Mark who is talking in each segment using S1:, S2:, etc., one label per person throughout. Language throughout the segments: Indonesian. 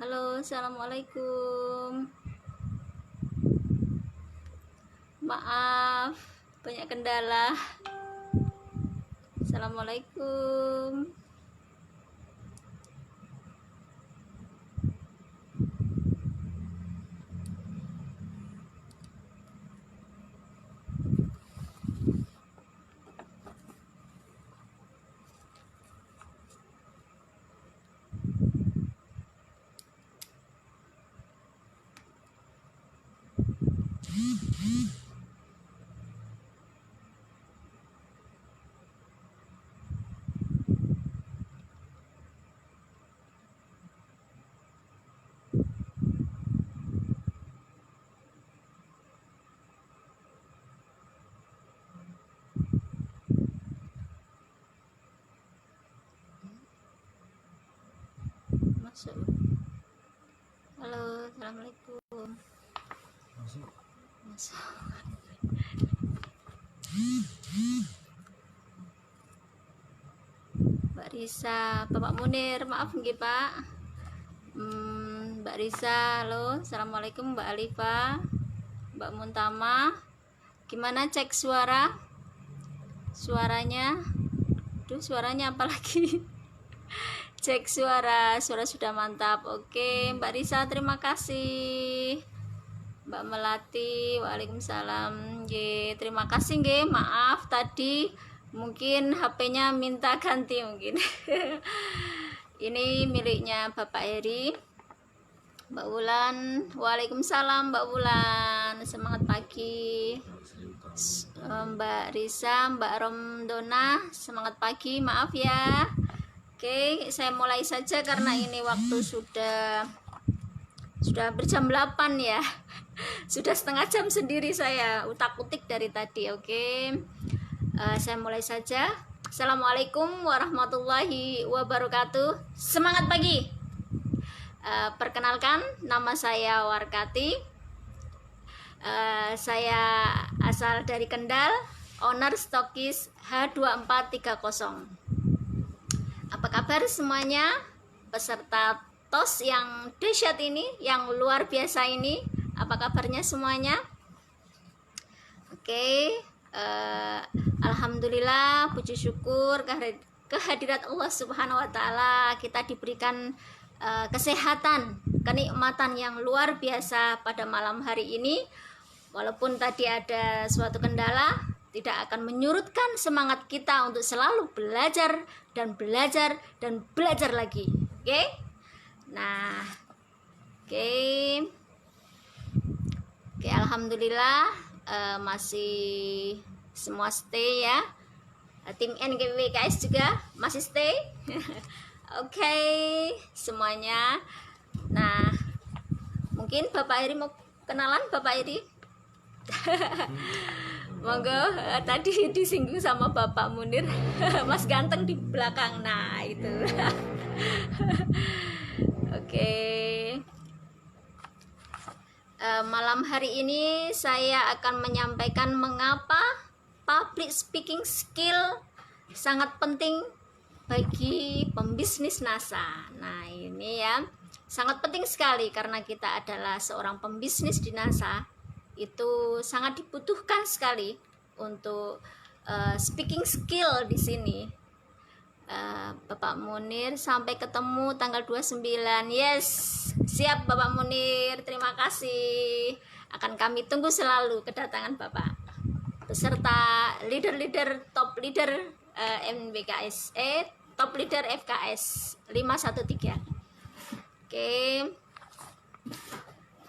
S1: Halo, assalamualaikum. Maaf, banyak kendala. Assalamualaikum. Masuk. Halo, assalamualaikum. Masuk. Mbak Risa, Bapak Munir, maaf nggih Pak. Mbak Risa, halo, assalamualaikum Mbak Alifa, Mbak Muntama. Gimana cek suara? Suaranya? Duh, suaranya apa lagi? Cek suara sudah mantap. Oke, Mbak Risa, terima kasih. Mbak Melati, waalaikumsalam. Terima kasih nggih. Maaf tadi mungkin HP-nya minta ganti mungkin. Ini miliknya Bapak Heri. Mbak Wulan, waalaikumsalam Mbak Wulan. Semangat pagi. Mbak Risa, Mbak Romdona, semangat pagi. Maaf ya. Oke, saya mulai saja karena ini waktu sudah berjam 8 ya. Sudah setengah jam sendiri saya utak-utik dari tadi. Oke, saya mulai saja. Assalamualaikum warahmatullahi wabarakatuh. Semangat pagi. Perkenalkan, nama saya Warkati. Saya asal dari Kendal, owner stokis H2430. Apa kabar semuanya? Peserta TOS yang dahsyat ini, yang luar biasa ini, apa kabarnya semuanya? Oke, alhamdulillah, puji syukur kehadirat Allah Subhanahu wa taala, kita diberikan kesehatan, kenikmatan yang luar biasa pada malam hari ini. Walaupun tadi ada suatu kendala, tidak akan menyurutkan semangat kita untuk selalu belajar dan belajar dan belajar lagi. Oke? Nah, oke, alhamdulillah masih semua stay ya. Tim NGWKS juga masih stay. Oke, semuanya. Nah, mungkin Bapak Eri mau kenalan, Bapak Eri. Monggo, tadi disinggung sama Bapak Munir. Mas ganteng di belakang. Nah, itu. Oke. Malam hari ini saya akan menyampaikan mengapa public speaking skill sangat penting bagi pembisnis NASA. Nah, ini ya, sangat penting sekali karena kita adalah seorang pembisnis di NASA. Itu sangat dibutuhkan sekali untuk speaking skill di sini. Bapak Munir, sampai ketemu tanggal 29. Yes, siap Bapak Munir, terima kasih. Akan kami tunggu selalu kedatangan Bapak beserta leader-leader, top leader MBKS, top leader FKS 513. Oke.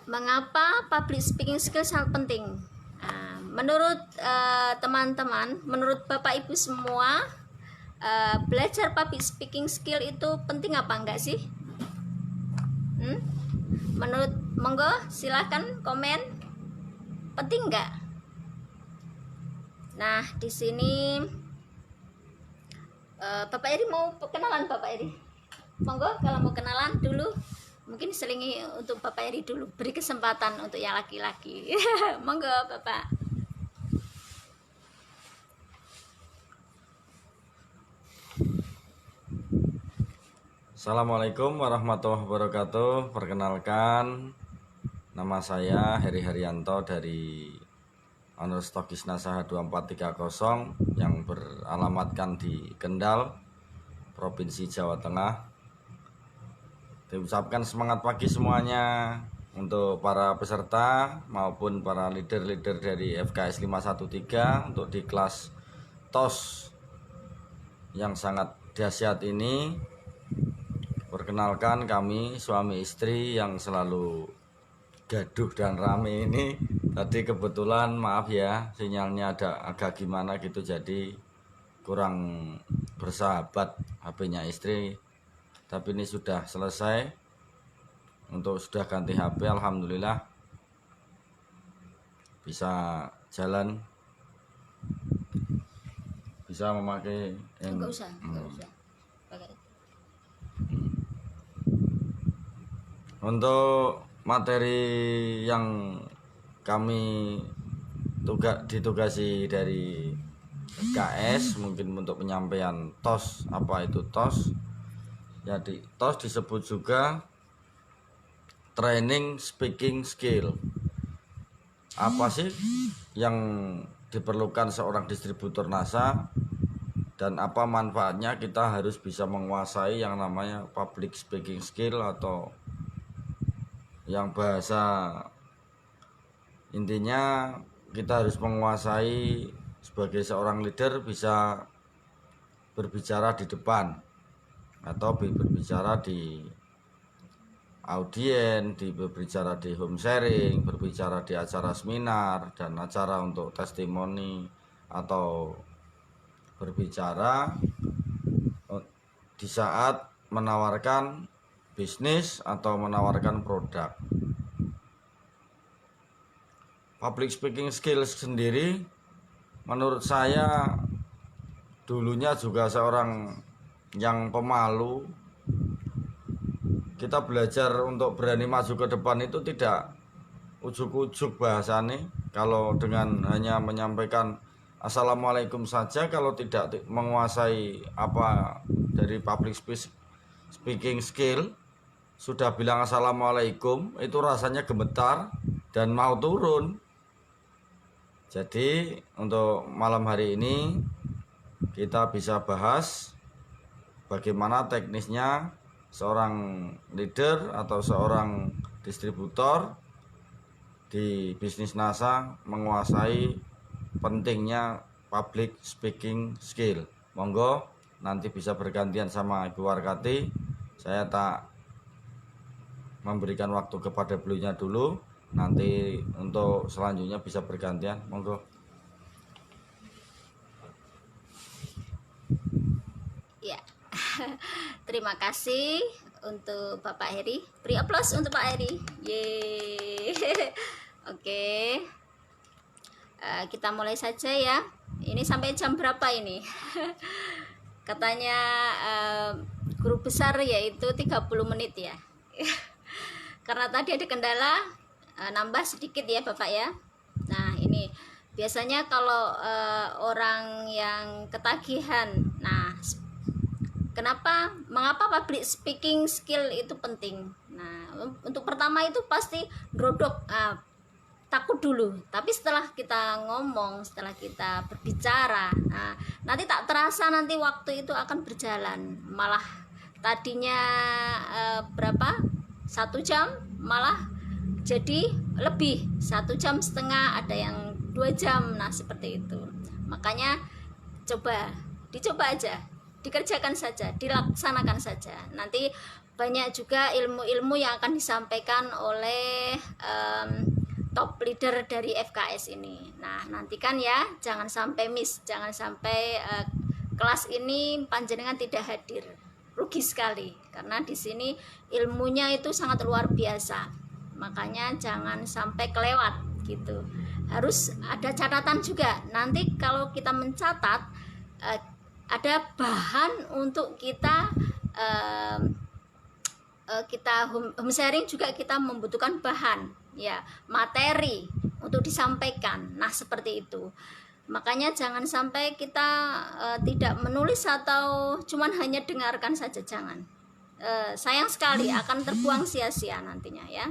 S1: Mengapa public speaking skill sangat penting? Menurut teman-teman, menurut Bapak Ibu semua, belajar public speaking skill itu penting apa enggak sih? Menurut, monggo silahkan komen, penting enggak? Nah, di sini Bapak Eri mau kenalan, Bapak Eri. Monggo kalau mau kenalan dulu. Mungkin selingi untuk Bapak Eri dulu, beri kesempatan untuk yang laki-laki. Monggo Bapak.
S2: Assalamualaikum warahmatullahi wabarakatuh. Perkenalkan, nama saya Heri Haryanto dari Honor Stokis Nasaha 2430 yang beralamatkan di Kendal, Provinsi Jawa Tengah. Diucapkan semangat pagi semuanya untuk para peserta maupun para leader-leader dari FKS 513 untuk di kelas TOS yang sangat dahsyat ini. Perkenalkan, kami suami istri yang selalu gaduh dan rame ini. Tadi kebetulan maaf ya, sinyalnya ada agak gimana gitu, jadi kurang bersahabat HP-nya istri. Tapi ini sudah selesai, untuk sudah ganti HP, alhamdulillah bisa jalan, bisa memakai
S1: Enggak usah. Pakai.
S2: Untuk materi yang kami ditugasi dari KS, mungkin untuk penyampaian TOS. Apa itu TOS? Jadi TOS disebut juga Training Speaking Skill. Apa sih yang diperlukan seorang distributor NASA dan apa manfaatnya kita harus bisa menguasai yang namanya public speaking skill, atau yang bahasa intinya kita harus menguasai sebagai seorang leader, bisa berbicara di depan atau berbicara di audien, berbicara di home sharing, berbicara di acara seminar dan acara untuk testimoni, atau berbicara di saat menawarkan bisnis atau menawarkan produk. Public speaking skills sendiri menurut saya dulunya juga seorang yang pemalu. Kita belajar untuk berani maju ke depan itu tidak ujuk-ujuk bahasanya. Kalau dengan hanya menyampaikan Assalamualaikum saja, kalau tidak menguasai apa dari public speaking skill, sudah bilang Assalamualaikum, itu rasanya gemetar dan mau turun. Jadi untuk malam hari ini kita bisa bahas bagaimana teknisnya seorang leader atau seorang distributor di bisnis NASA menguasai pentingnya public speaking skill. Monggo nanti bisa bergantian sama Ibu Warkati. Saya tak memberikan waktu kepada beliaunya dulu, nanti untuk selanjutnya bisa bergantian. Monggo.
S1: Ya. Terima kasih untuk Bapak Heri. Beri aplaus untuk Pak Heri. Yeay. Oke. Kita mulai saja ya. Ini sampai jam berapa ini? Katanya guru besar yaitu 30 menit ya. Karena tadi ada kendala, nambah sedikit ya Bapak ya. Nah ini biasanya kalau orang yang ketagihan, nah mengapa public speaking skill itu penting? Nah untuk pertama itu pasti drodok, takut dulu, tapi setelah kita ngomong, setelah kita berbicara, nah, nanti tak terasa nanti waktu itu akan berjalan, malah tadinya berapa 1 jam malah jadi lebih 1,5 jam, ada yang 2 jam. Nah seperti itu, makanya dicoba aja, dikerjakan saja, dilaksanakan saja. Nanti banyak juga ilmu-ilmu yang akan disampaikan oleh top leader dari FKS ini. Nah nantikan ya, jangan sampai miss, jangan sampai kelas ini panjenengan tidak hadir, rugi sekali, karena di sini ilmunya itu sangat luar biasa. Makanya jangan sampai kelewat gitu. Harus ada catatan juga. Nanti kalau kita mencatat, ada bahan untuk kita home sharing juga, kita membutuhkan bahan ya, materi untuk disampaikan. Nah seperti itu. Makanya jangan sampai kita tidak menulis atau cuman hanya dengarkan saja, jangan. sayang sekali akan terbuang sia-sia nantinya ya.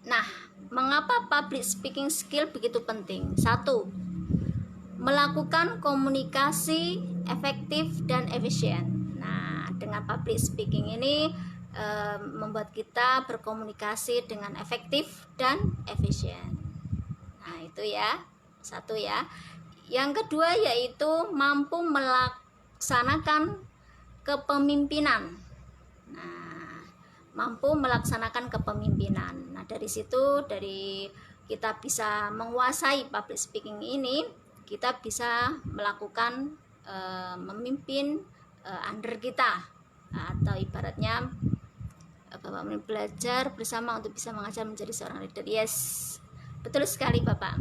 S1: Nah, mengapa public speaking skill begitu penting? 1. Melakukan komunikasi efektif dan efisien. Nah, dengan public speaking ini membuat kita berkomunikasi dengan efektif dan efisien. Nah, itu ya. 1 ya. Yang kedua yaitu mampu melaksanakan kepemimpinan. Nah, mampu melaksanakan kepemimpinan. Nah, dari situ, dari kita bisa menguasai public speaking ini, kita bisa melakukan memimpin under kita, atau ibaratnya Bapak belajar bersama untuk bisa mengajar menjadi seorang leader. Yes, betul sekali Bapak.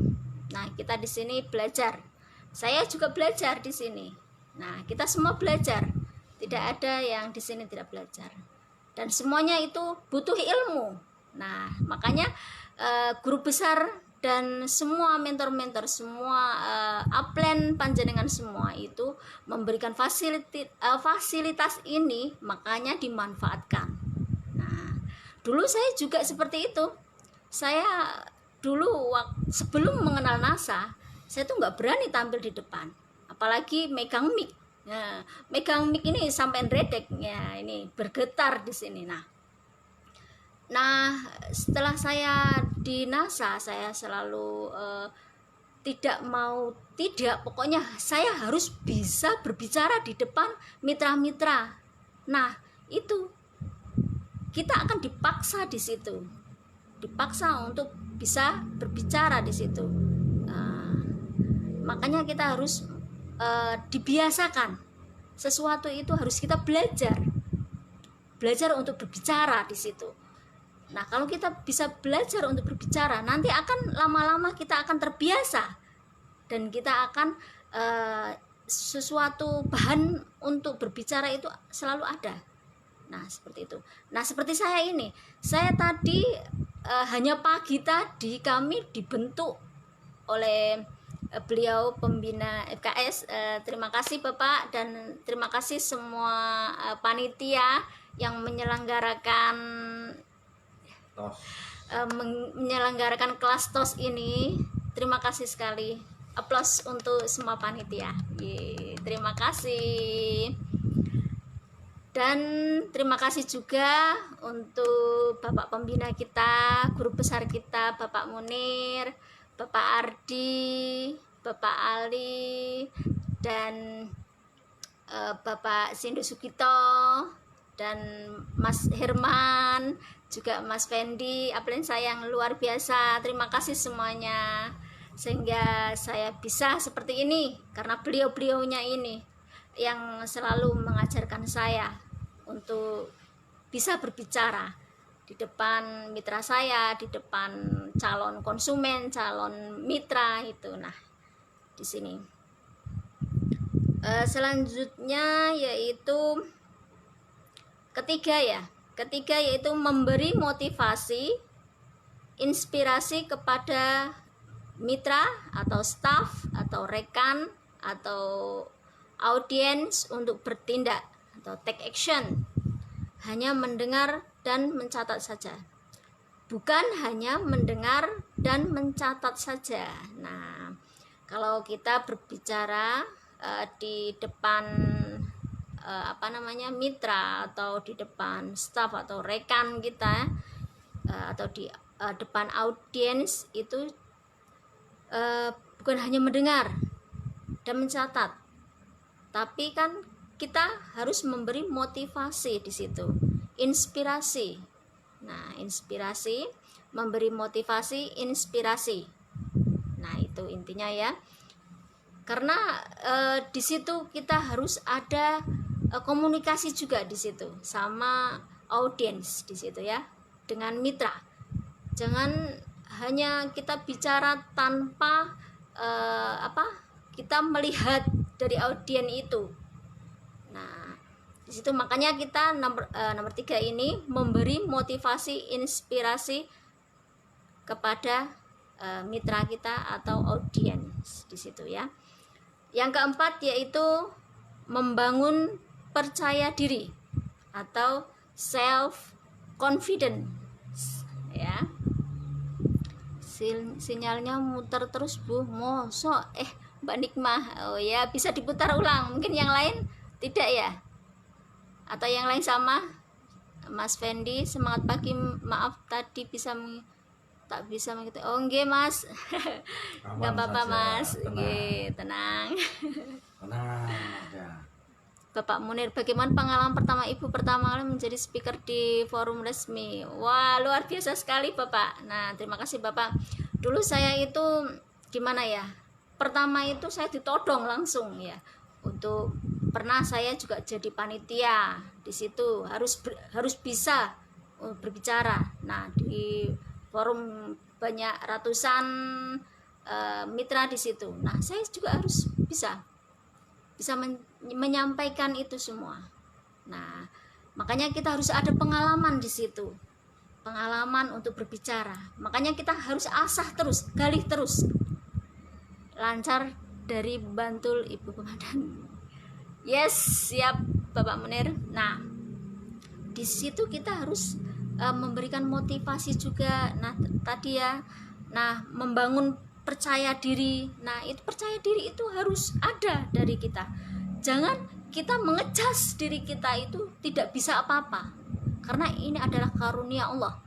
S1: Nah, kita di sini belajar. Saya juga belajar di sini. Nah, kita semua belajar. Tidak ada yang di sini tidak belajar. Dan semuanya itu butuh ilmu. Nah, makanya guru besar dan semua mentor-mentor, semua upline panjenengan semua itu memberikan fasilitas ini, makanya dimanfaatkan. Nah, dulu saya juga seperti itu. Saya dulu sebelum mengenal NASA, saya tuh nggak berani tampil di depan, apalagi megang mic. Nah, megang mic ini sampai redek ya, ini bergetar di sini. Nah, setelah saya di NASA, saya selalu pokoknya saya harus bisa berbicara di depan mitra-mitra. Nah, itu kita akan dipaksa di situ, dipaksa untuk bisa berbicara di situ. Makanya kita harus dibiasakan. Sesuatu itu harus kita belajar untuk berbicara di situ. Nah, kalau kita bisa belajar untuk berbicara, nanti akan lama-lama kita akan terbiasa dan kita akan sesuatu bahan untuk berbicara itu selalu ada. Nah, seperti itu. Nah, seperti saya ini, saya tadi hanya pagi tadi kami dibentuk oleh beliau pembina FKS. Terima kasih Bapak dan terima kasih semua panitia yang menyelenggarakan kelas TOS ini. Terima kasih sekali. Aplaus untuk semua panitia. Terima kasih. Dan terima kasih juga untuk Bapak pembina kita, guru besar kita, Bapak Munir, Bapak Ardi, Bapak Ali, dan Bapak Sindu Sukito, dan Mas Herman, juga Mas Fendi, upline saya yang luar biasa. Terima kasih semuanya, sehingga saya bisa seperti ini karena beliau-beliaunya ini yang selalu mengajarkan saya untuk bisa berbicara di depan mitra saya, di depan calon konsumen, calon mitra itu. Nah, di sini selanjutnya yaitu ketiga yaitu memberi motivasi, inspirasi kepada mitra atau staff atau rekan atau audiens untuk bertindak atau take action. Hanya mendengar dan mencatat saja, bukan hanya mendengar dan mencatat saja. Nah, kalau kita berbicara di depan mitra atau di depan staff atau rekan kita atau di depan audiens itu bukan hanya mendengar dan mencatat, tapi kan kita harus memberi motivasi di situ, inspirasi. Nah, inspirasi, memberi motivasi, inspirasi. Nah, itu intinya ya. Karena di situ kita harus ada komunikasi juga di situ sama audiens di situ ya, dengan mitra. Jangan hanya kita bicara tanpa kita melihat dari audiens itu. Nah, di situ makanya kita nomor 3 ini memberi motivasi, inspirasi kepada mitra kita atau audiens di situ ya. Yang keempat yaitu membangun percaya diri. atau self confident ya. Sinyalnya muter terus Bu, mosok Mbak Nikmah. Oh ya, bisa diputar ulang, mungkin yang lain tidak ya, atau yang lain sama. Mas Fendi, semangat pagi, maaf tadi tak bisa mengikuti. Oh nggih Mas. Nggak apa-apa Mas, nggih, tenang.
S2: Ya.
S1: Bapak Munir, bagaimana pengalaman pertama Ibu pertama kali menjadi speaker di forum resmi? Wah, luar biasa sekali Bapak. Nah, terima kasih Bapak. Dulu saya itu gimana ya? Pertama itu saya ditodong langsung ya. Untuk pernah saya juga jadi panitia di situ, harus bisa berbicara. Nah, di forum banyak ratusan mitra di situ. Nah, saya juga harus bisa menyampaikan itu semua. Nah, makanya kita harus ada pengalaman di situ, pengalaman untuk berbicara. Makanya kita harus asah terus, gali terus. Lancar dari Bantul Ibu Komandan. Yes, siap Bapak Munir. Nah, di situ kita harus memberikan motivasi juga. Nah, tadi ya. Nah, membangun percaya diri. Nah, itu percaya diri itu harus ada dari kita. Jangan kita mengecas diri kita itu tidak bisa apa-apa, karena ini adalah karunia Allah.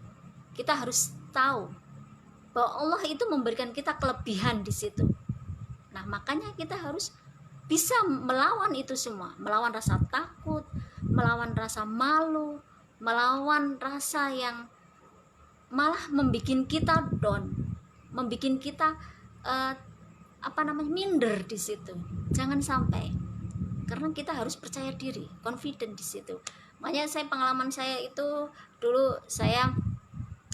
S1: Kita harus tahu bahwa Allah itu memberikan kita kelebihan di situ. Nah, makanya kita harus bisa melawan itu semua, melawan rasa takut, melawan rasa malu, melawan rasa yang malah membikin kita down, membikin kita minder di situ. Jangan sampai, karena kita harus percaya diri, confident di situ. Makanya pengalaman saya itu dulu saya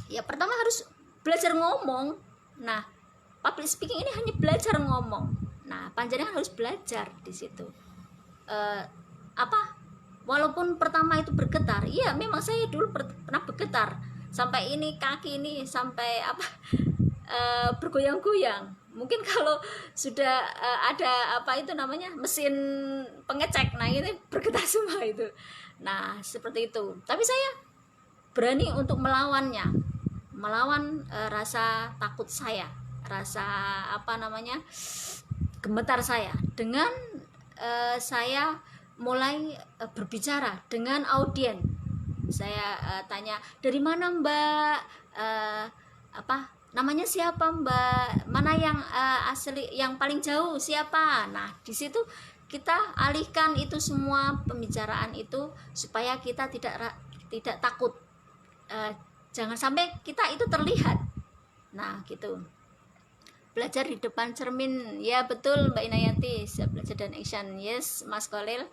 S1: ya pertama harus belajar ngomong. Nah, public speaking ini hanya belajar ngomong. Nah, panjenengan harus belajar di situ. Walaupun pertama itu bergetar, iya memang saya dulu pernah bergetar sampai ini kaki ini sampai bergoyang-goyang. Mungkin kalau sudah ada mesin pengecek, nah ini bergetar semua itu. Nah, seperti itu. Tapi saya berani untuk melawannya, melawan rasa takut saya, rasa gemetar saya, dengan saya mulai berbicara dengan audiens. Saya tanya, dari mana Mbak, namanya siapa Mbak, mana yang asli, yang paling jauh siapa. Nah, di situ kita alihkan itu semua pembicaraan itu supaya kita tidak takut, jangan sampai kita itu terlihat. Nah, gitu. Belajar di depan cermin, ya betul Mbak Inayati, siap belajar dan action. Yes Mas Kolil.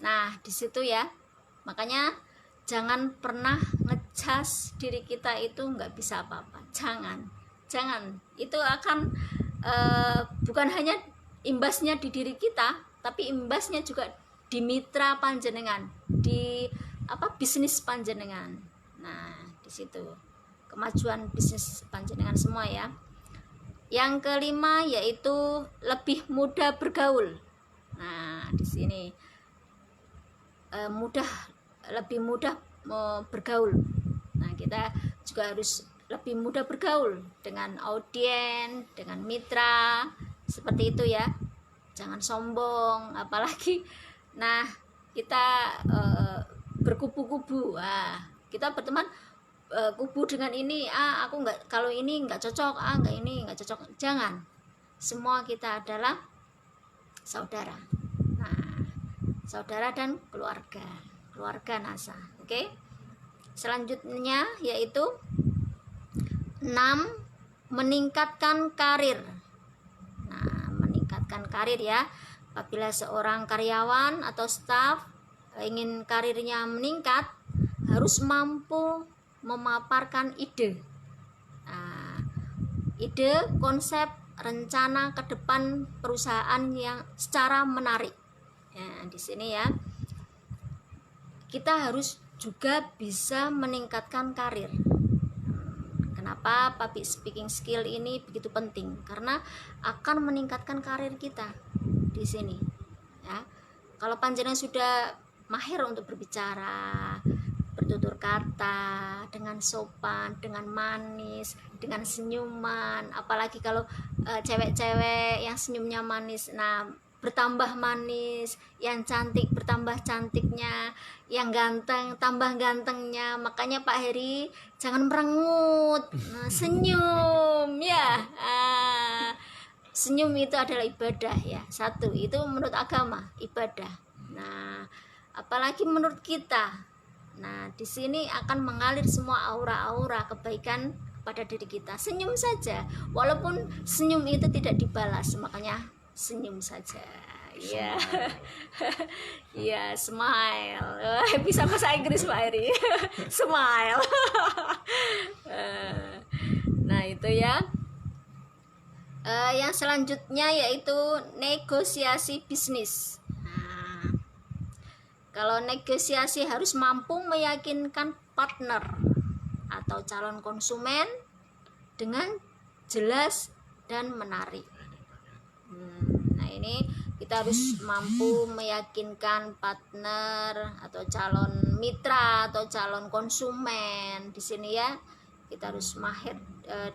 S1: Nah, di situ ya, makanya jangan pernah ngecas diri kita itu nggak bisa apa-apa. Jangan. Itu akan bukan hanya imbasnya di diri kita, tapi imbasnya juga di mitra panjenengan, di bisnis panjenengan. Nah, di situ kemajuan bisnis panjenengan semua ya. Yang kelima yaitu lebih mudah bergaul. Nah, di sini lebih mudah bergaul. Nah, kita juga harus lebih mudah bergaul dengan audiens, dengan mitra, seperti itu ya. Jangan sombong, apalagi nah kita berkubu-kubu. Kita berteman kubu dengan ini, aku nggak, kalau ini nggak cocok, nggak cocok. Jangan, semua kita adalah saudara. Nah, saudara dan keluarga NASA. Oke. Selanjutnya yaitu 6, meningkatkan karir. Nah, meningkatkan karir ya. Apabila seorang karyawan atau staf ingin karirnya meningkat, harus mampu memaparkan ide, konsep, rencana ke depan perusahaan yang secara menarik. Ya, di sini ya, kita harus juga bisa meningkatkan karir. Kenapa public speaking skill ini begitu penting? Karena akan meningkatkan karir kita di sini. Ya, kalau panjenengan sudah mahir untuk berbicara, bertutur kata dengan sopan, dengan manis, dengan senyuman. Apalagi kalau cewek-cewek yang senyumnya manis, nah bertambah manis, yang cantik bertambah cantiknya, yang ganteng tambah gantengnya. Makanya Pak Heri jangan merengut, senyum ya. Senyum itu adalah ibadah ya. Satu, itu menurut agama ibadah. Nah, apalagi menurut kita. Nah, di sini akan mengalir semua aura-aura kebaikan pada diri kita. Senyum saja, walaupun senyum itu tidak dibalas, makanya senyum saja. Iya. Iya, smile. Bisa bahasa Inggris Pak Heri. Smile. Nah, itu ya. Yang selanjutnya yaitu negosiasi bisnis. Nah, kalau negosiasi harus mampu meyakinkan partner atau calon konsumen dengan jelas dan menarik. Nah, ini kita harus mampu meyakinkan partner atau calon mitra atau calon konsumen. Di sini ya kita harus mahir.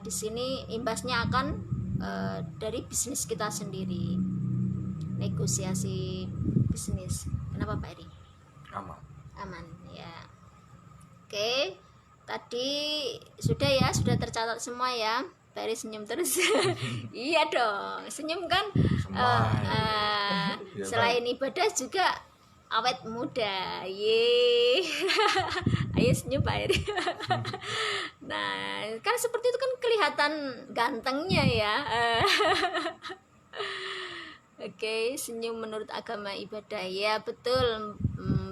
S1: Di sini imbasnya akan dari bisnis kita sendiri. Negosiasi bisnis. Kenapa Pak Eri? Aman ya. Oke, tadi sudah ya, sudah tercatat semua ya. Pak Eri senyum terus. Iya dong, senyum kan. Selain ibadah juga awet muda. Ye. Ayo senyum Pak Eri. Nah, kan seperti itu kan kelihatan gantengnya ya. Oke, senyum menurut agama ibadah. Ya, betul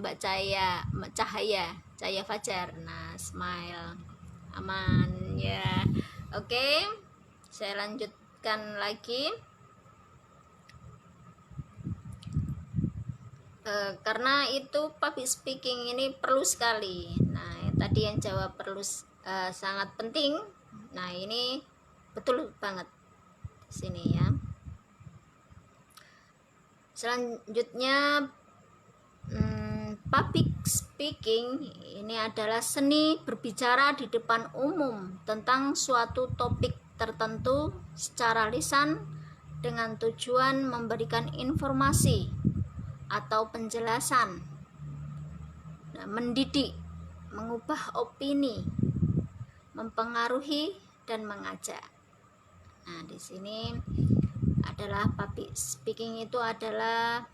S1: Mbak Cahaya Fajar. Nah, smile. Aman ya. Oke. Saya lanjutkan lagi. Karena itu public speaking ini perlu sekali. Nah, tadi yang jawab perlu sangat penting. Nah, ini betul banget sini ya. Selanjutnya public speaking ini adalah seni berbicara di depan umum tentang suatu topik tertentu secara lisan dengan tujuan memberikan informasi atau penjelasan, nah, mendidik, mengubah opini, mempengaruhi dan mengajak. Nah, di sini adalah public speaking itu adalah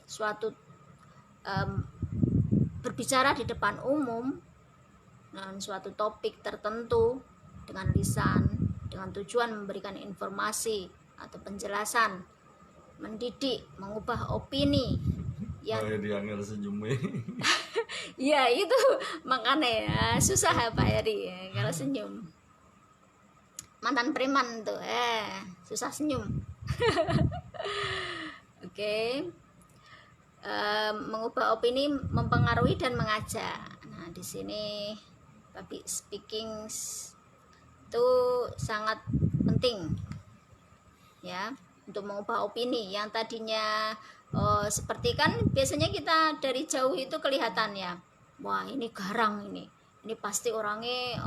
S1: suatu berbicara di depan umum dengan suatu topik tertentu dengan lisan dengan tujuan memberikan informasi atau penjelasan, mendidik, mengubah opini yang
S2: dianggar senyumnya.
S1: ya itu makanya ya susah ya Pak Heri ya, kalau senyum. Mantan preman tuh susah senyum. Oke. Mengubah opini, mempengaruhi dan mengajak. Nah, di sini public speaking itu sangat penting ya, untuk mengubah opini yang tadinya seperti kan biasanya kita dari jauh itu kelihatan ya, wah ini garang, ini pasti orangnya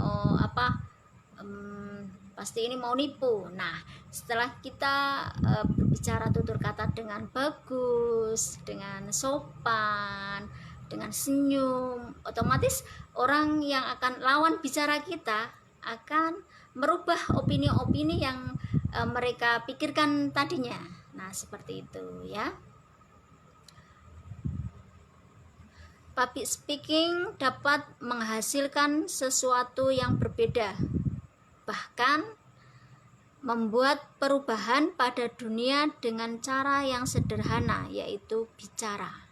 S1: pasti ini mau nipu. Nah, setelah kita berbicara tutur kata dengan bagus, dengan sopan, dengan senyum, otomatis orang yang akan lawan bicara kita akan merubah opini-opini yang mereka pikirkan tadinya. Nah, seperti itu ya. Public speaking dapat menghasilkan sesuatu yang berbeda, bahkan membuat perubahan pada dunia dengan cara yang sederhana, yaitu bicara.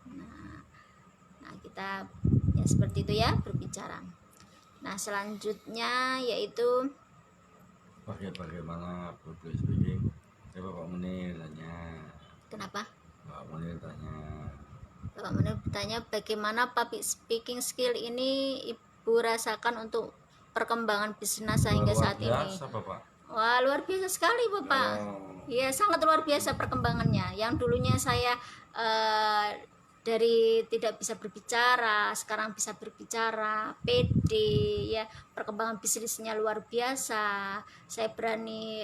S1: Nah, kita ya seperti itu ya, berbicara. Nah, selanjutnya yaitu
S2: bagaimana public speaking. Coba Pak Munir tanya.
S1: Kenapa?
S2: Pak Munir tanya.
S1: Pak Munir bertanya bagaimana public speaking skill ini Ibu rasakan untuk perkembangan bisnis hingga saat ini.
S2: Bapak.
S1: Wah, luar biasa sekali Bapak. Iya, sangat luar biasa perkembangannya. Yang dulunya saya dari tidak bisa berbicara sekarang bisa berbicara, pede ya, perkembangan bisnisnya luar biasa. Saya berani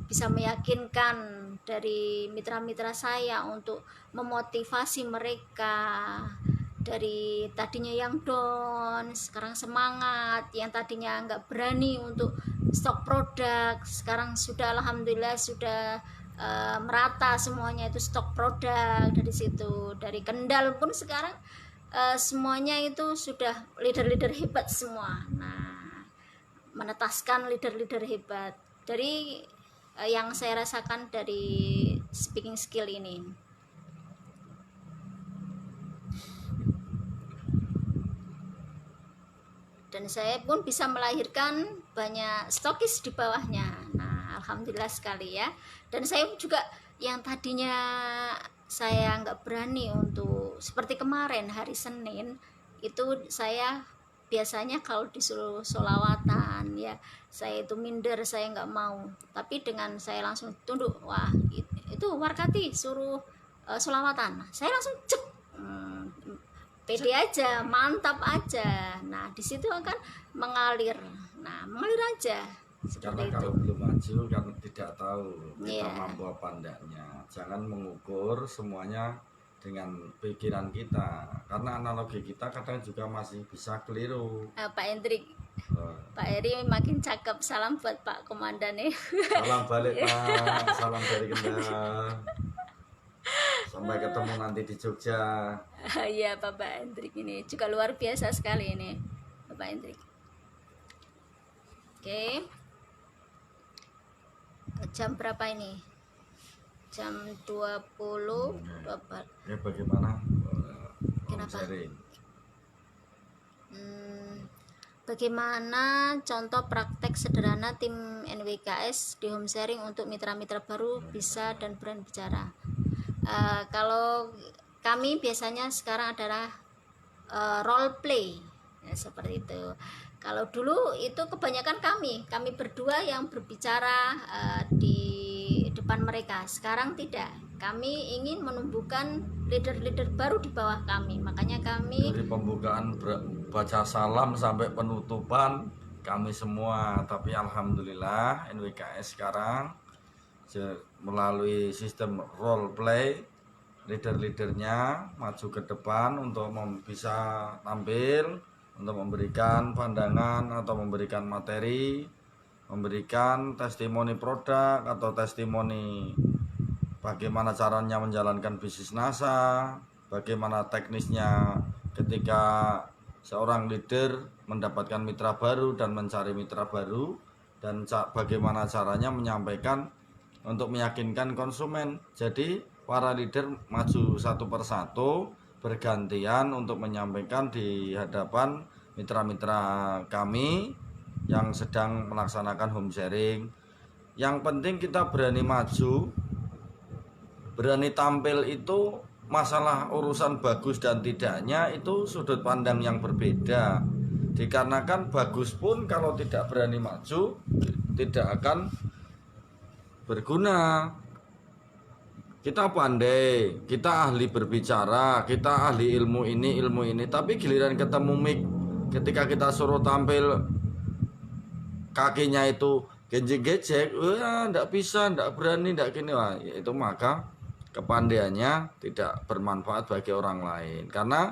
S1: bisa meyakinkan dari mitra-mitra saya untuk memotivasi mereka, dari tadinya yang down sekarang semangat, yang tadinya nggak berani untuk stok produk sekarang sudah alhamdulillah sudah merata semuanya itu stok produk. Dari situ, dari Kendal pun sekarang semuanya itu sudah leader-leader hebat semua. Nah, menetaskan leader-leader hebat dari yang saya rasakan dari speaking skill ini. Dan saya pun bisa melahirkan banyak stokis di bawahnya. Nah, alhamdulillah sekali ya. Dan saya juga yang tadinya saya nggak berani untuk seperti kemarin hari Senin itu, saya biasanya kalau disuruh sholawatan ya saya itu minder, saya nggak mau. Tapi dengan saya langsung tunduk, wah itu Warkati suruh sholawatan, saya langsung cek, pede aja, mantap aja. Nah di situ akan mengalir, mengalir aja seperti
S2: Karena
S1: itu.
S2: kalau belum maju kan tidak tahu kita
S1: Iya.
S2: mampu apa enggaknya. Jangan mengukur semuanya dengan pikiran kita, karena analogi kita kadang juga masih bisa keliru.
S1: Pak Hendrik,
S2: Eh,
S1: Pak Eri makin cakep. Salam buat Pak Komandan nih.
S2: Salam balik Pak, salam dari Kendal. Sampai ketemu nanti di Jogja.
S1: Iya Bapak Hendrik ini juga luar biasa sekali ini Bapak Hendrik. Oke, jam berapa ini? Jam 20.
S2: Ya bagaimana?
S1: Kenapa?
S2: Sharing.
S1: Bagaimana contoh praktek sederhana tim NWKS di home sharing untuk mitra-mitra baru bisa dan berani bicara? Kalau kami biasanya sekarang adalah role play ya, seperti itu. Kalau dulu itu kebanyakan kami berdua yang berbicara di depan mereka. Sekarang tidak. Kami ingin menumbuhkan leader-leader baru di bawah kami. Makanya kami
S2: Dari pembukaan baca salam sampai penutupan kami semua. Tapi alhamdulillah NWKS sekarang melalui sistem role play, leader-leadernya maju ke depan untuk bisa tampil, untuk memberikan pandangan atau memberikan materi, memberikan testimoni produk atau testimoni bagaimana caranya menjalankan bisnis NASA, bagaimana teknisnya ketika seorang leader mendapatkan mitra baru dan mencari mitra baru, dan bagaimana caranya menyampaikan untuk meyakinkan konsumen. Jadi para leader maju satu persatu bergantian untuk menyampaikan di hadapan mitra-mitra kami yang sedang melaksanakan home sharing. Yang penting kita berani maju, berani tampil. Itu masalah urusan bagus dan tidaknya itu sudut pandang yang berbeda. Dikarenakan bagus pun kalau tidak berani maju tidak akan berguna. Kita pandai, kita ahli berbicara, kita ahli ilmu ini, tapi giliran ketemu mic, ketika kita suruh tampil kakinya itu gejek-gejek, wah ndak bisa, ndak berani, ndak gini, wah itu maka kepandaiannya tidak bermanfaat bagi orang lain. Karena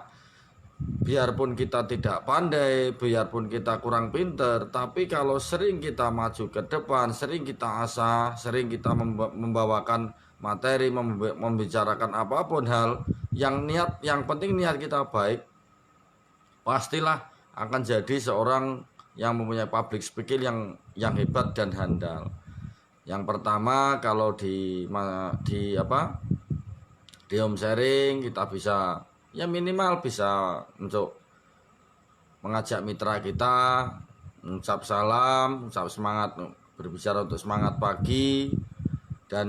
S2: biarpun kita tidak pandai, biarpun kita kurang pinter, tapi kalau sering kita maju ke depan, sering kita asah, sering kita membawakan materi, membicarakan apapun hal, yang penting niat kita baik, pastilah akan jadi seorang yang mempunyai public speaking yang hebat dan handal. Yang pertama, kalau di home sharing kita bisa, ya minimal bisa untuk mengajak mitra kita ucap salam, ucap semangat, berbicara untuk semangat pagi, dan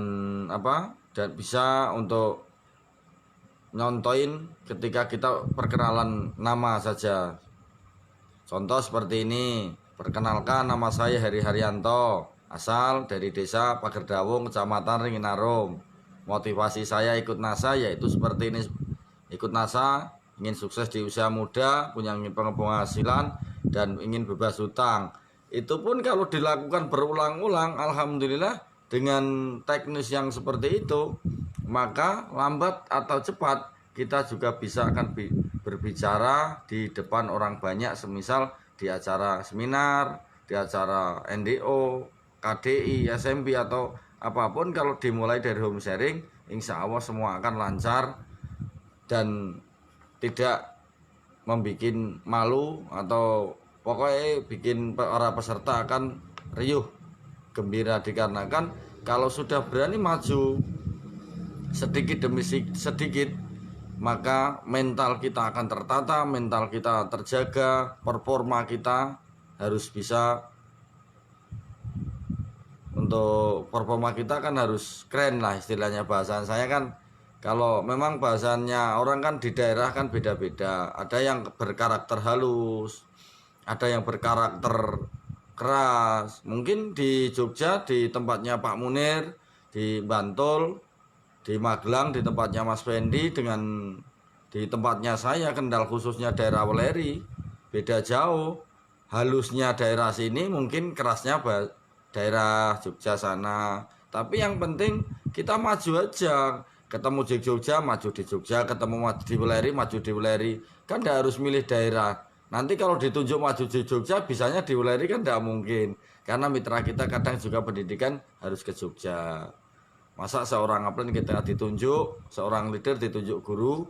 S2: bisa untuk nyontoin ketika kita perkenalan nama saja. Contoh seperti ini, perkenalkan nama saya Heri Haryanto, asal dari desa Pagerdawung, kecamatan Ringinarum. Motivasi saya ikut NASA yaitu seperti ini. ikut NASA, ingin sukses di usia muda, punya penghasilan dan ingin bebas hutang. Itu pun kalau dilakukan berulang-ulang, alhamdulillah dengan teknis yang seperti itu, maka lambat atau cepat kita juga bisa akan berbicara di depan orang banyak, semisal di acara seminar, di acara NDO, KDI, SMP atau apapun. Kalau dimulai dari home sharing, insya Allah semua akan lancar dan tidak membuat malu, atau pokoknya bikin para peserta akan riuh gembira, dikarenakan kalau sudah berani maju sedikit demi sedikit, maka mental kita akan tertata, mental kita terjaga, performa kita harus bisa, untuk performa kita kan harus keren lah istilahnya. Bahasan saya kan, kalau memang bahasanya orang kan di daerah kan beda-beda, ada yang berkarakter halus, ada yang berkarakter keras. Mungkin di Jogja di tempatnya Pak Munir, di Bantul, di Magelang di tempatnya Mas Fendi, dengan di tempatnya saya Kendal khususnya daerah Weleri, beda jauh. Halusnya daerah sini, mungkin kerasnya daerah Jogja sana. Tapi yang penting kita maju aja. Ketemu di Jogja, maju di Jogja. Ketemu di Weleri, maju di Weleri. Kan tidak harus milih daerah. Nanti kalau ditunjuk maju di Jogja, bisanya di Weleri kan tidak mungkin. Karena mitra kita kadang juga pendidikan harus ke Jogja. Masa seorang upline kita ditunjuk, seorang leader ditunjuk guru,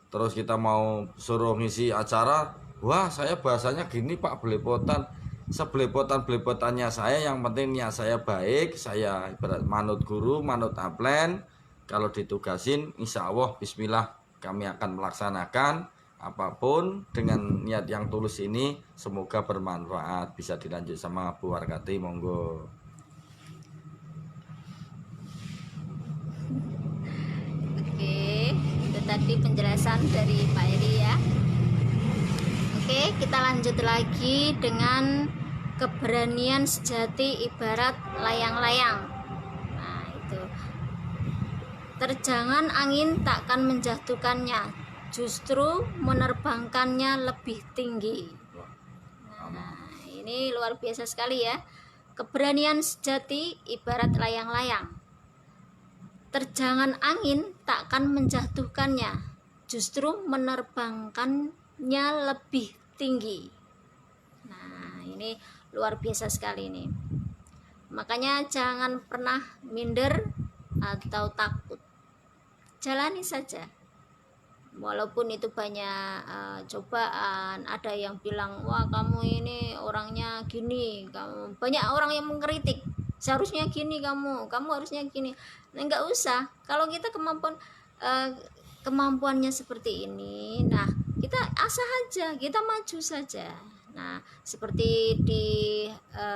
S2: terus kita mau suruh ngisi acara, wah saya bahasanya gini Pak, belepotan. Sebelepotan-belepotannya saya, yang penting niat saya baik, saya ibarat manut guru, manut upline. Kalau ditugasin, insya Allah bismillah kami akan melaksanakan apapun dengan niat yang tulus ini. Semoga bermanfaat. Bisa dilanjut sama Bu Warkati, monggo.
S1: Oke, itu tadi penjelasan dari Pak Eri ya. Oke, kita lanjut lagi dengan keberanian sejati ibarat layang-layang. Nah, itu. Terjangan angin takkan menjatuhkannya, justru menerbangkannya lebih tinggi. Nah, ini luar biasa sekali ya. Keberanian sejati ibarat layang-layang. Terjangan angin takkan menjatuhkannya, justru menerbangkannya lebih tinggi. Nah, ini luar biasa sekali ini. Makanya jangan pernah minder atau takut. Jalani saja. Walaupun itu banyak cobaan, ada yang bilang, "Wah, kamu ini orangnya gini." Banyak orang yang mengkritik. Seharusnya gini kamu harusnya gini. Nah, enggak usah. Kalau kita kemampuannya seperti ini, nah, kita asah aja, kita maju saja. Nah, seperti di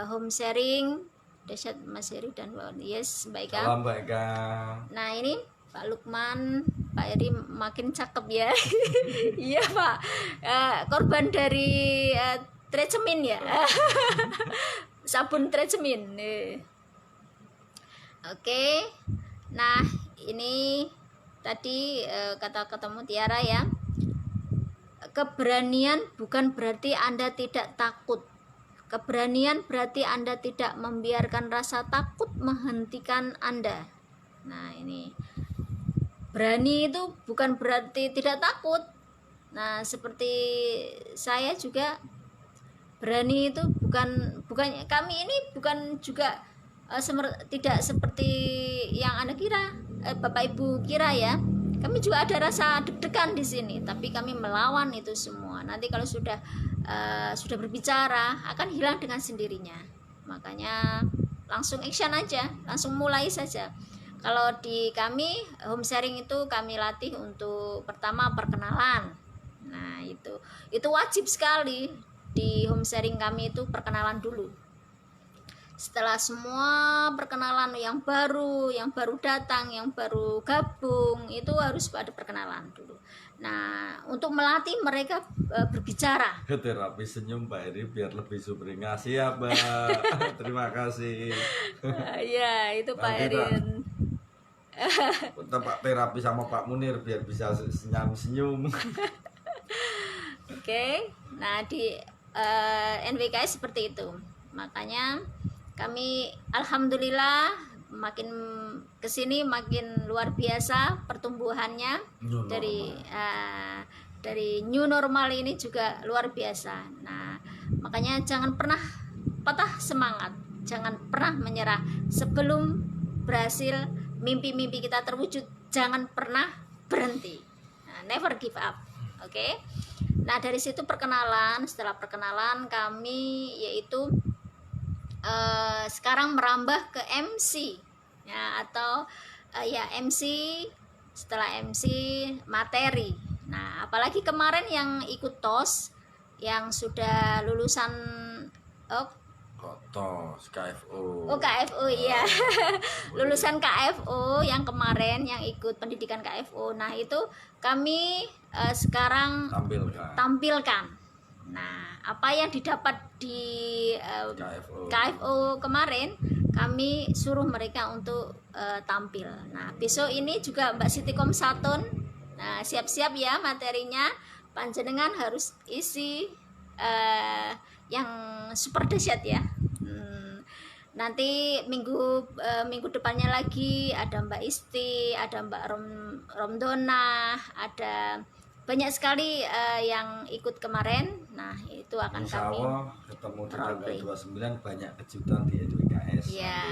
S1: home sharing, dahsyat Mas Heri dan Mbak. Yes, baik kan?
S2: Salam Mbak Eka.
S1: Nah, ini Pak Lukman, Pak Eri makin cakep ya. Iya Pak, korban dari trecemin ya. Sabun trecemin. Oke, nah ini tadi kata-kata Mutiara ya. Keberanian bukan berarti Anda tidak takut. Keberanian berarti Anda tidak membiarkan rasa takut menghentikan Anda. Nah, ini berani itu bukan berarti tidak takut. Nah, seperti saya juga berani itu bukan kami ini bukan juga tidak seperti yang Anda kira, Bapak Ibu kira ya. Kami juga ada rasa deg-degan di sini, tapi kami melawan itu semua. Nanti kalau sudah berbicara akan hilang dengan sendirinya. Makanya langsung action aja, langsung mulai saja. Kalau di kami home sharing itu kami latih untuk pertama perkenalan. Nah, itu wajib sekali di home sharing kami itu perkenalan dulu. Setelah semua perkenalan yang baru datang, yang baru gabung, itu harus ada perkenalan dulu. Nah, untuk melatih mereka berbicara.
S2: Terapi senyum Pak Eri biar lebih sumringah. Siap Mbak. Terima kasih.
S1: Ya, itu Pak Eri.
S2: tempat terapi sama Pak Munir biar bisa senyum-senyum.
S1: Oke, nah di NWKS seperti itu. Makanya kami alhamdulillah makin kesini makin luar biasa pertumbuhannya.
S2: New
S1: Dari new normal ini juga luar biasa. Nah, makanya jangan pernah patah semangat, jangan pernah menyerah sebelum berhasil mimpi-mimpi kita terwujud. Jangan pernah berhenti. Nah, never give up. Oke. Nah, dari situ perkenalan. Setelah perkenalan kami yaitu sekarang merambah ke MC ya, atau ya MC. Setelah MC materi. Nah, apalagi kemarin yang ikut TOS yang sudah lulusan
S2: TOS KFO.
S1: KFO ya. Lulusan KFO yang kemarin yang ikut pendidikan KFO. Nah, itu kami sekarang tampilkan. Nah, apa yang didapat di KFO kemarin kami suruh mereka untuk tampil. Nah, besok ini juga Mbak Siti Komsatun. Nah, siap-siap ya materinya. Panjenengan harus isi yang super dahsyat ya. Nanti minggu depannya lagi ada Mbak Isti, ada Mbak Romdona, ada banyak sekali yang ikut kemarin. Nah, itu akan
S2: Insya
S1: kami
S2: Allah ketemu di tanggal 29 banyak kejutan di NWKS.
S1: Ya,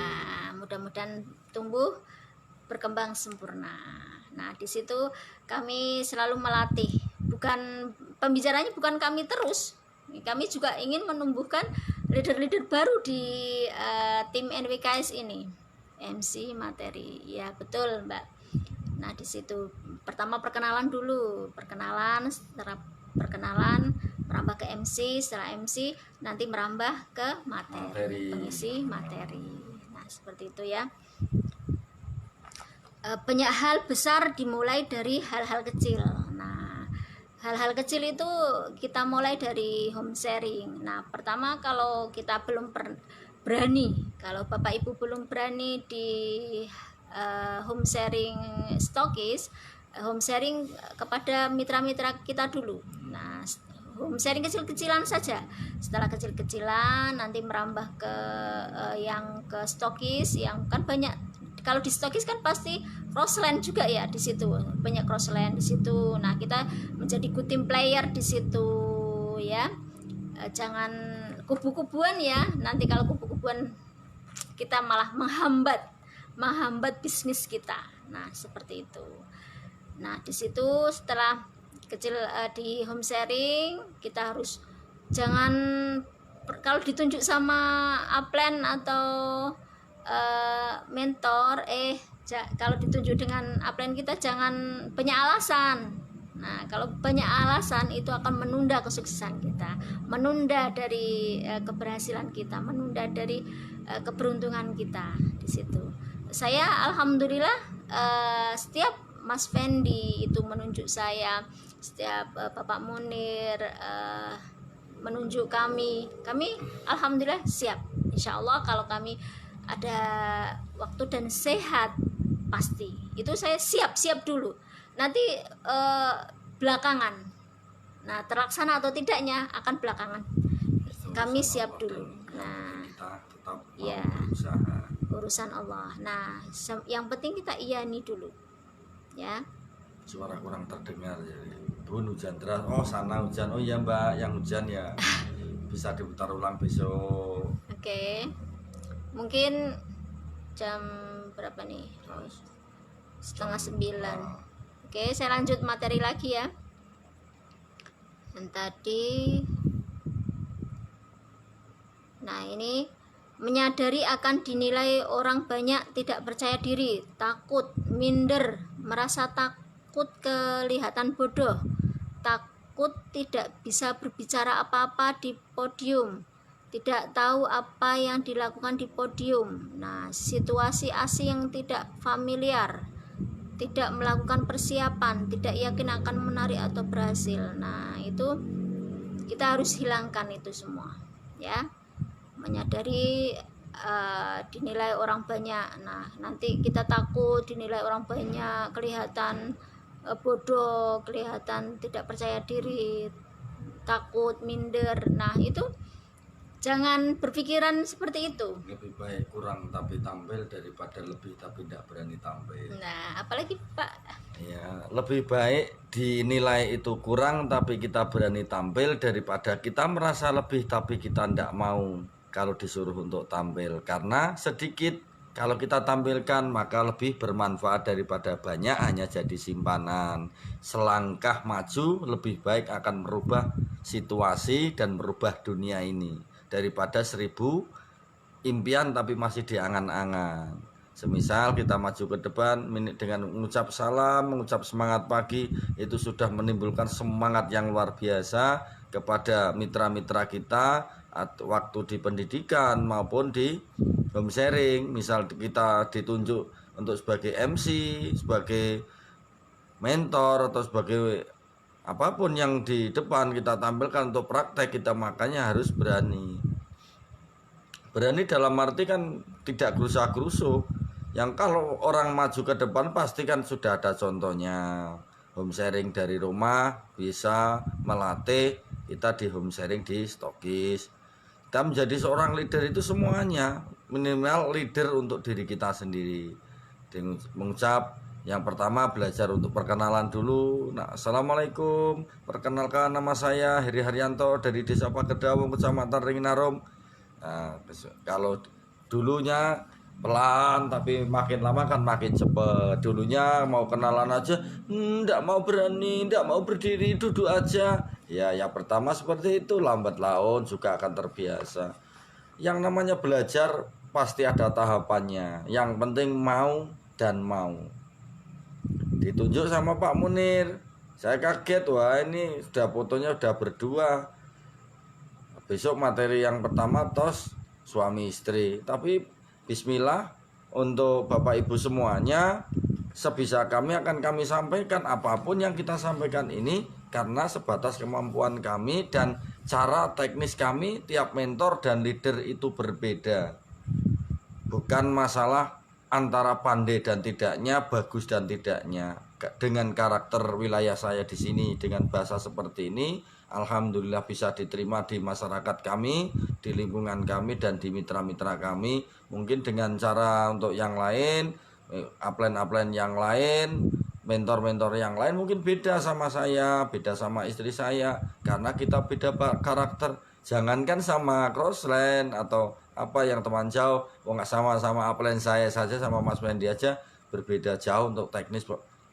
S1: mudah-mudahan tumbuh berkembang sempurna. Nah, di situ kami selalu melatih. Bukan pembicaranya bukan kami terus. Kami juga ingin menumbuhkan leader-leader baru di tim NWKS ini. MC materi. Ya, betul, Mbak. Nah, di situ pertama perkenalan dulu. Setelah perkenalan merambah ke MC, setelah MC nanti merambah ke materi. Pengisi materi. Nah, seperti itu ya. Banyak hal besar dimulai dari hal-hal kecil. Nah, hal-hal kecil itu kita mulai dari home sharing. Nah, pertama kalau kita belum berani, kalau Bapak Ibu belum berani di home sharing stokis, home sharing kepada mitra-mitra kita dulu. Nah, home sharing kecil-kecilan saja. Setelah kecil-kecilan nanti merambah ke yang ke stokis, yang kan banyak. Kalau di stokis kan pasti crossland juga ya di situ, banyak crossland di situ. Nah, kita menjadi good team player di situ ya. Jangan kubu-kubuan ya. Nanti kalau kubu-kubuan kita malah menghambat bisnis kita. Nah, seperti itu. Nah, di situ setelah kecil di home sharing kita harus jangan kalau ditunjuk sama upline atau mentor kalau ditunjuk dengan upline kita jangan banyak alasan. Nah, kalau banyak alasan itu akan menunda kesuksesan kita, menunda dari keberhasilan kita, menunda dari keberuntungan kita di situ. Saya alhamdulillah setiap Mas Fendi itu menunjuk saya, setiap Bapak Munir menunjuk kami alhamdulillah siap. Insya Allah kalau kami ada waktu dan sehat pasti itu saya siap dulu. Nanti belakangan, nah terlaksana atau tidaknya akan belakangan. Kami siap dulu. Nah, ya urusan Allah. Nah, yang penting kita iyani dulu ya.
S2: Suara kurang terdengar jadi Bun, hujan deras. Oh, sana hujan. Oh iya Mbak, yang hujan ya bisa diputar ulang besok.
S1: Oke. Mungkin jam berapa nih? 8:30. Oke, saya lanjut materi lagi ya. Dan tadi, nah ini menyadari akan dinilai orang banyak, tidak percaya diri, takut, minder, merasa takut kelihatan bodoh, takut tidak bisa berbicara apa-apa di podium, tidak tahu apa yang dilakukan di podium. Nah, situasi asing yang tidak familiar, tidak melakukan persiapan, tidak yakin akan menarik atau berhasil. Nah, itu kita harus hilangkan itu semua ya. Menyadari dinilai orang banyak. Nah, nanti kita takut dinilai orang banyak, kelihatan bodoh, kelihatan tidak percaya diri, takut minder. Nah, itu jangan berpikiran seperti itu.
S2: Lebih baik kurang tapi tampil daripada lebih tapi tidak berani tampil.
S1: Nah, apalagi Pak,
S2: Ya, lebih baik dinilai itu kurang tapi kita berani tampil daripada kita merasa lebih tapi kita tidak mau kalau disuruh untuk tampil. Karena sedikit kalau kita tampilkan maka lebih bermanfaat daripada banyak hanya jadi simpanan. Selangkah maju lebih baik akan merubah situasi dan merubah dunia ini daripada 1000 impian tapi masih di angan-angan. Semisal kita maju ke depan dengan mengucap salam, mengucap semangat pagi, itu sudah menimbulkan semangat yang luar biasa kepada mitra-mitra kita waktu di pendidikan maupun di home sharing. Misal kita ditunjuk untuk sebagai MC, sebagai mentor atau sebagai apapun yang di depan kita tampilkan untuk praktek, kita makanya harus berani. Berani dalam arti kan tidak gerusa-gerusu. Yang kalau orang maju ke depan pasti kan sudah ada contohnya. Home sharing dari rumah bisa melatih kita di home sharing di Stokis. Kita menjadi seorang leader itu semuanya, minimal leader untuk diri kita sendiri. Mengucap yang pertama belajar untuk perkenalan dulu. Nah, assalamualaikum, perkenalkan nama saya Heri Haryanto dari Desa Pakedawung, Kecamatan Ringinarom. Nah, kalau dulunya pelan tapi makin lama kan makin cepet. Dulunya mau kenalan aja ndak mau berani, ndak mau berdiri, duduk aja. Ya yang pertama seperti itu, lambat laun juga akan terbiasa. Yang namanya belajar pasti ada tahapannya. Yang penting mau dan mau. Ditunjuk sama Pak Munir, saya kaget, wah ini sudah fotonya udah berdua. Besok materi yang pertama tos suami istri, tapi bismillah untuk Bapak Ibu semuanya, sebisa kami akan kami sampaikan apapun yang kita sampaikan ini karena sebatas kemampuan kami dan cara teknis kami. Tiap mentor dan leader itu berbeda. Bukan masalah antara pandai dan tidaknya, bagus dan tidaknya. Dengan karakter wilayah saya di sini dengan bahasa seperti ini, alhamdulillah bisa diterima di masyarakat kami, di lingkungan kami dan di mitra-mitra kami. Mungkin dengan cara untuk yang lain, upline-upline yang lain, mentor-mentor yang lain mungkin beda sama saya, beda sama istri saya, karena kita beda karakter. Jangankan sama crossline atau apa yang teman jauh, nggak sama-sama upline saya saja sama Mas Mendi aja berbeda jauh untuk teknis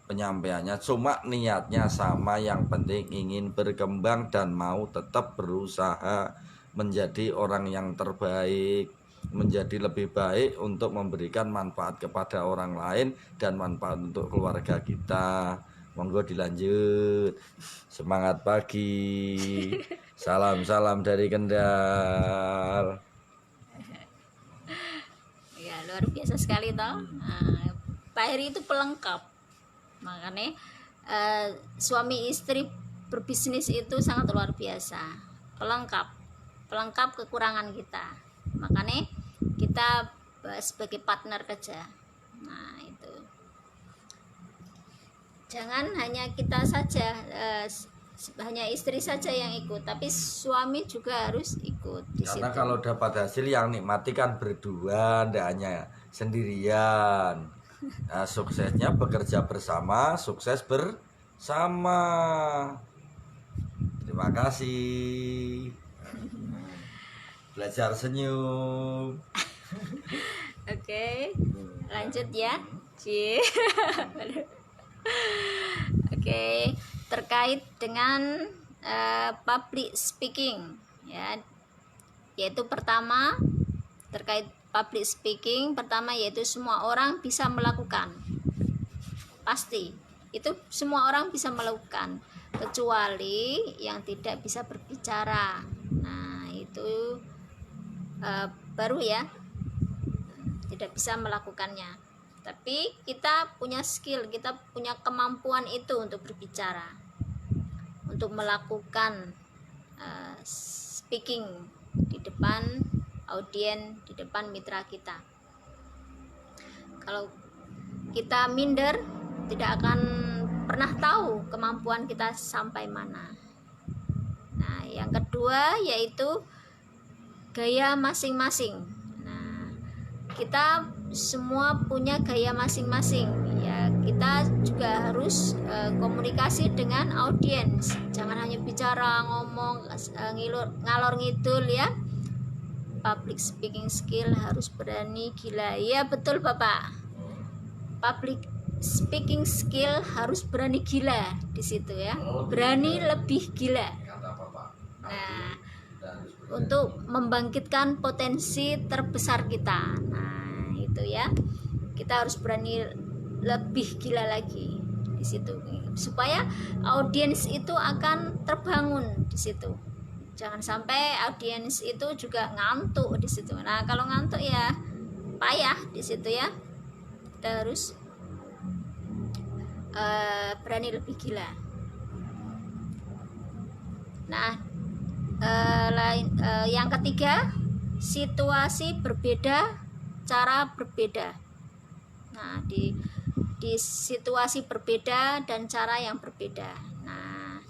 S2: penyampaiannya. Cuma niatnya sama, yang penting ingin berkembang dan mau tetap berusaha menjadi orang yang terbaik, menjadi lebih baik untuk memberikan manfaat kepada orang lain dan manfaat untuk keluarga kita. Monggo dilanjut. Semangat pagi. Salam-salam dari Kendal.
S1: ya luar biasa sekali toh. Nah, Pak Heri itu pelengkap. Makanya suami istri berbisnis itu sangat luar biasa, pelengkap kekurangan kita. Makanya kita sebagai partner kerja. Nah itu jangan hanya kita saja, hanya istri saja yang ikut, tapi suami juga harus ikut di
S2: Karena
S1: situ.
S2: kalau dapat hasil yang nikmati kan berdua, tidak hanya sendirian. Nah, suksesnya bekerja bersama, sukses bersama. Terima kasih. Belajar senyum.
S1: Oke, lanjut ya. Ci. Oke, terkait dengan public speaking ya, yaitu pertama terkait public speaking, pertama yaitu semua orang bisa melakukan, pasti itu semua orang bisa melakukan kecuali yang tidak bisa berbicara. Nah itu baru ya tidak bisa melakukannya, tapi kita punya skill, kita punya kemampuan itu untuk berbicara, untuk melakukan speaking di depan audien, di depan mitra kita. Kalau kita minder, tidak akan pernah tahu kemampuan kita sampai mana. Nah, yang kedua yaitu gaya masing-masing. Nah, kita semua punya gaya masing-masing. Ya, kita juga harus komunikasi dengan audiens. Jangan hanya bicara, ngomong, ngalor ngidul ya. Public speaking skill harus berani gila. Ya betul Bapak. Public speaking skill harus berani gila di situ ya. Berani lebih gila. Nah, untuk membangkitkan potensi terbesar kita. Nah, itu ya. Kita harus berani lebih gila lagi di situ supaya audiens itu akan terbangun di situ. Jangan sampai audiens itu juga ngantuk di situ. Nah, kalau ngantuk ya payah di situ ya. Kita harus berani lebih gila. Nah, yang ketiga, situasi berbeda, cara berbeda. Nah, di situasi berbeda dan cara yang berbeda. Nah,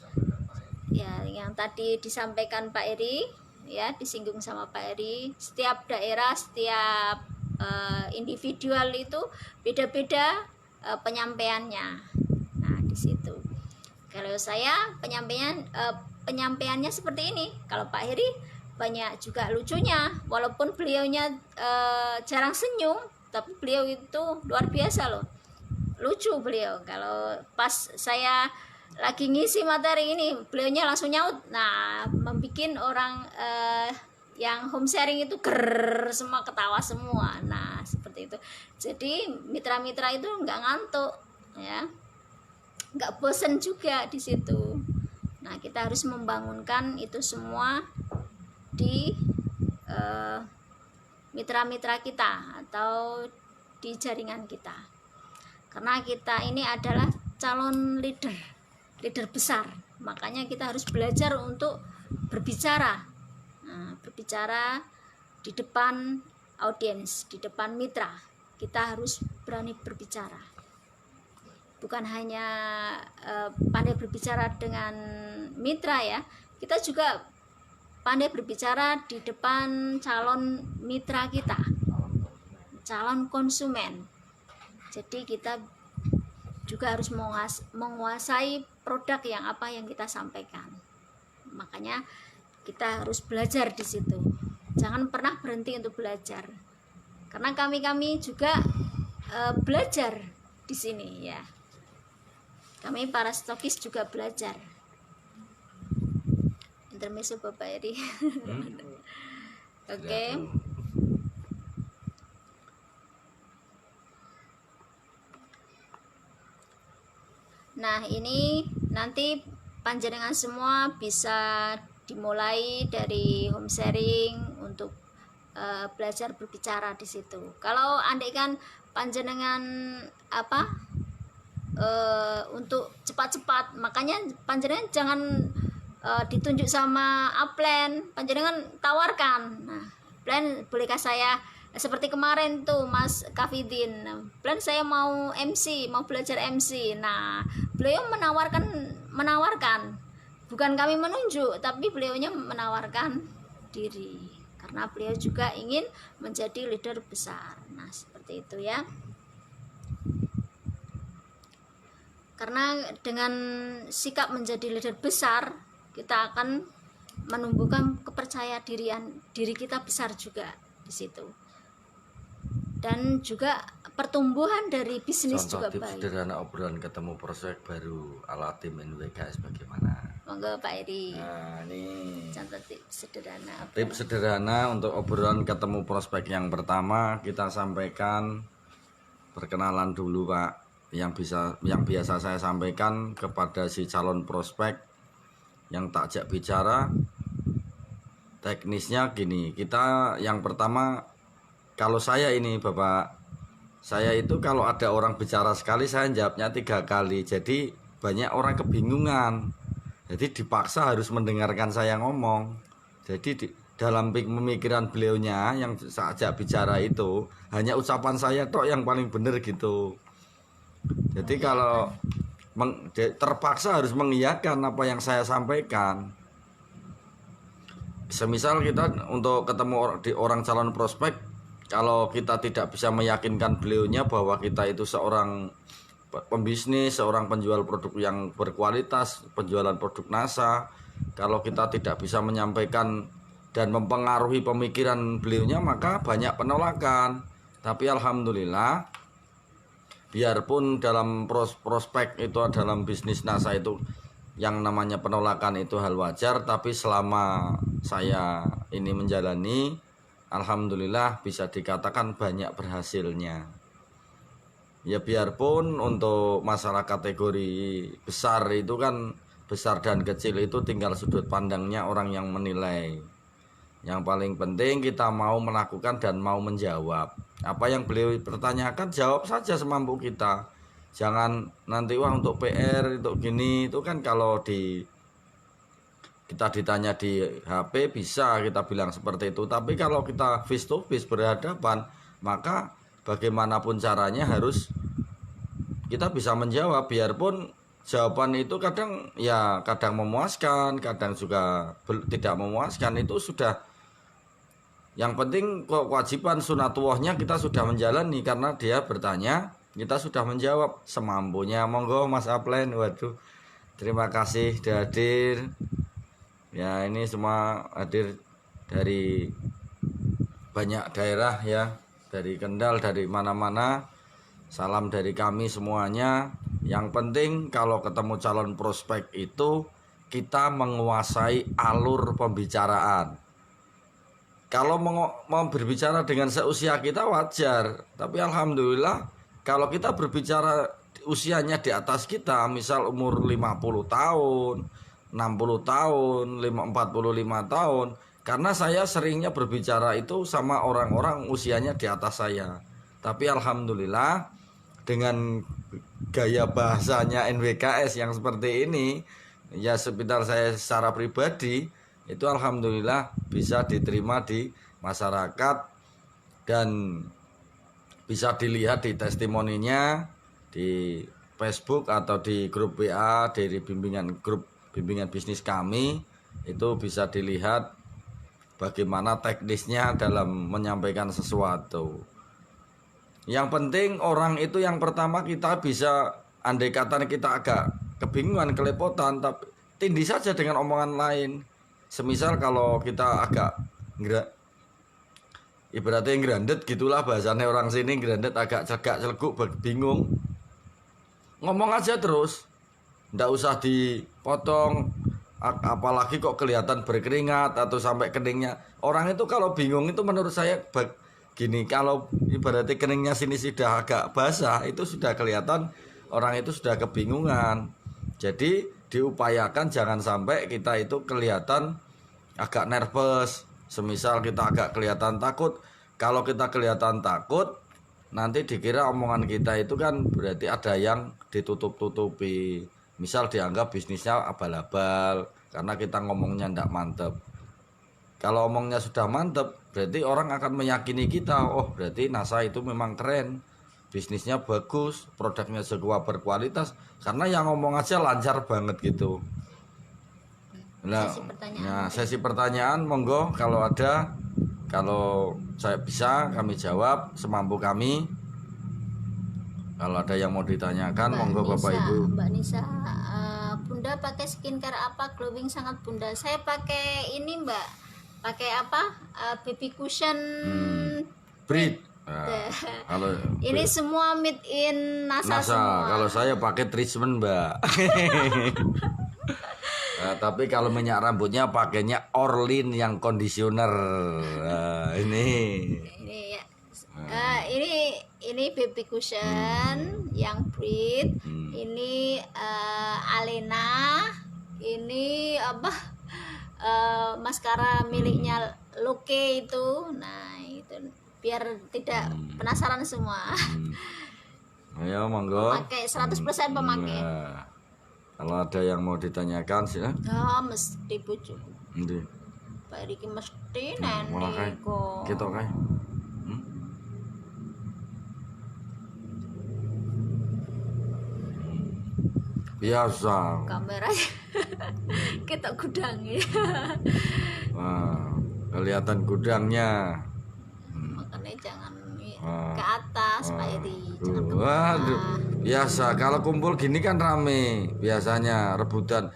S1: ya yang tadi disampaikan Pak Eri ya, disinggung sama Pak Eri, setiap daerah, setiap individual itu beda-beda penyampaiannya. Nah, di situ kalau saya penyampaiannya seperti ini. Kalau Pak Heri banyak juga lucunya, walaupun beliaunya jarang senyum, tapi beliau itu luar biasa loh, lucu beliau. Kalau pas saya lagi ngisi materi ini, beliaunya langsung nyaut. Nah, membuat orang yang home sharing itu ger semua, ketawa semua. Nah, seperti itu. Jadi mitra-mitra itu nggak ngantuk ya, nggak bosen juga di situ. Nah, kita harus membangunkan itu semua di mitra-mitra kita atau di jaringan kita, karena kita ini adalah calon leader besar. Makanya kita harus belajar untuk berbicara. Nah, berbicara di depan audiens, di depan mitra. Kita harus berani berbicara. Bukan hanya pandai berbicara dengan mitra ya, kita juga pandai berbicara di depan calon mitra kita, calon konsumen. Jadi kita juga harus menguasai produk yang kita sampaikan. Makanya kita harus belajar di situ. Jangan pernah berhenti untuk belajar. Karena kami juga belajar di sini ya. Kami para stokis juga belajar. Intermezzo Bapak Eri. Oke. Nah, ini nanti panjenengan semua bisa dimulai dari home sharing untuk belajar berbicara di situ. Kalau andaikan panjenengan untuk cepat-cepat, makanya panjenengan jangan ditunjuk sama upline, panjenengan tawarkan. Nah, plan bolehkah saya seperti kemarin tuh Mas Kafidin, plan saya mau MC, mau belajar MC. Nah, beliau menawarkan, bukan kami menunjuk, tapi beliaunya menawarkan diri karena beliau juga ingin menjadi leader besar. Nah, seperti itu ya. Karena dengan sikap menjadi leader besar, kita akan menumbuhkan kepercayaan diri kita besar juga di situ. Dan juga pertumbuhan dari bisnis
S2: contoh
S1: juga
S2: tips
S1: baik.
S2: sederhana obrolan ketemu prospek baru ala tim NWKS bagaimana?
S1: Monggo Pak Eri.
S2: Nah, ini
S1: Contoh tips sederhana.
S2: tips sederhana untuk obrolan ketemu prospek. Yang pertama kita sampaikan perkenalan dulu Pak. Yang biasa saya sampaikan kepada si calon prospek yang tak ajak bicara, teknisnya gini. Kita yang pertama, kalau saya ini Bapak, saya itu kalau ada orang bicara sekali saya jawabnya 3 kali. Jadi banyak orang kebingungan, jadi dipaksa harus mendengarkan saya ngomong. Jadi dalam pemikiran beliaunya yang saja bicara itu hanya ucapan saya tok yang paling benar gitu. Jadi kalau terpaksa harus mengiyakan apa yang saya sampaikan. Semisal kita untuk ketemu di orang calon prospek, kalau kita tidak bisa meyakinkan beliaunya bahwa kita itu seorang pembisnis, seorang penjual produk yang berkualitas, penjualan produk NASA, kalau kita tidak bisa menyampaikan dan mempengaruhi pemikiran beliaunya, maka banyak penolakan. Tapi alhamdulillah, biarpun dalam prospek itu dalam bisnis NASA itu yang namanya penolakan itu hal wajar, tapi selama saya ini menjalani, alhamdulillah bisa dikatakan banyak berhasilnya. Ya biarpun untuk masalah kategori besar itu kan, besar dan kecil itu tinggal sudut pandangnya orang yang menilai. Yang paling penting kita mau melakukan dan mau menjawab. Apa yang beliau pertanyakan, jawab saja semampu kita. Jangan nanti wah untuk PR, untuk gini, itu kan kalau kita ditanya di HP bisa kita bilang seperti itu. Tapi kalau kita face to face berhadapan, maka bagaimanapun caranya harus kita bisa menjawab, biarpun jawaban itu kadang memuaskan, kadang juga tidak memuaskan. Itu sudah, yang penting kewajiban sunatullahnya kita sudah menjalani, karena dia bertanya kita sudah menjawab semampunya. Monggo Mas Aplen. Waduh, terima kasih sudah hadir ya. Ini semua hadir dari banyak daerah ya, dari Kendal, dari mana-mana. Salam dari kami semuanya. Yang penting kalau ketemu calon prospek itu kita menguasai alur pembicaraan. Kalau mau berbicara dengan seusia kita wajar, tapi alhamdulillah kalau kita berbicara usianya di atas kita, misal umur 50 tahun, 60 tahun, 45 tahun, karena saya seringnya berbicara itu sama orang-orang usianya di atas saya. Tapi alhamdulillah dengan gaya bahasanya NWKS yang seperti ini, ya sekitar saya secara pribadi, itu alhamdulillah bisa diterima di masyarakat dan bisa dilihat di testimoninya di Facebook atau di grup WA dari grup bimbingan bisnis kami. Itu bisa dilihat bagaimana teknisnya dalam menyampaikan sesuatu. Yang penting orang itu yang pertama kita bisa, andai kata kita agak kebingungan, kelepotan, tapi tindih saja dengan omongan lain. Semisal kalau kita agak ibaratnya grandet gitulah bahasanya orang sini, grandet agak cegak-celeguk, bingung, ngomong aja terus, ndak usah dipotong, apalagi kok kelihatan berkeringat atau sampai keningnya. Orang itu kalau bingung itu menurut saya gini, kalau ibaratnya keningnya sini sudah agak basah, itu sudah kelihatan orang itu sudah kebingungan. Jadi diupayakan jangan sampai kita itu kelihatan agak nervous. Semisal kita agak kelihatan takut, kalau kita kelihatan takut nanti dikira omongan kita itu kan berarti ada yang ditutup-tutupi. Misal dianggap bisnisnya abal-abal karena kita ngomongnya ndak mantep. Kalau omongnya sudah mantep, berarti orang akan meyakini kita, oh berarti NASA itu memang keren, bisnisnya bagus, produknya juga berkualitas, karena yang ngomong aja lancar banget gitu. Nah, sesi pertanyaan monggo kalau ada, kalau saya bisa kami jawab semampu kami. Kalau ada yang mau ditanyakan, monggo Bapak Ibu.
S1: Mbak Nisa, Bunda pakai skincare apa? Glowing sangat Bunda. Saya pakai ini Mbak, pakai apa? Baby cushion.
S2: Breed. Nah, kalau
S1: ini semua made in NASA semua.
S2: Kalau saya pakai treatment Mbak. Nah, tapi kalau minyak rambutnya pakainya Orlin yang conditioner. Nah, ini
S1: ya. Ini baby cushion yang breed. Ini Alena. Ini apa? Maskara miliknya Loke itu. Nah, itu biar tidak penasaran semua.
S2: Ayo monggo.
S1: Pakai 100% pemakai.
S2: Kalau ada yang mau ditanyakan silakan.
S1: Mesti bujuk. Bapak Eri ki mesti
S2: Malah kae.
S1: neni kok.
S2: Ketok kae. Biasa.
S1: Kamera kita gudangnya.
S2: Wah, kelihatan gudangnya.
S1: Makanya jangan
S2: Wah.
S1: ke atas Pak Eri, jangan ke
S2: Waduh,
S1: bawah.
S2: biasa. Kalau kumpul gini kan rame, biasanya rebutan.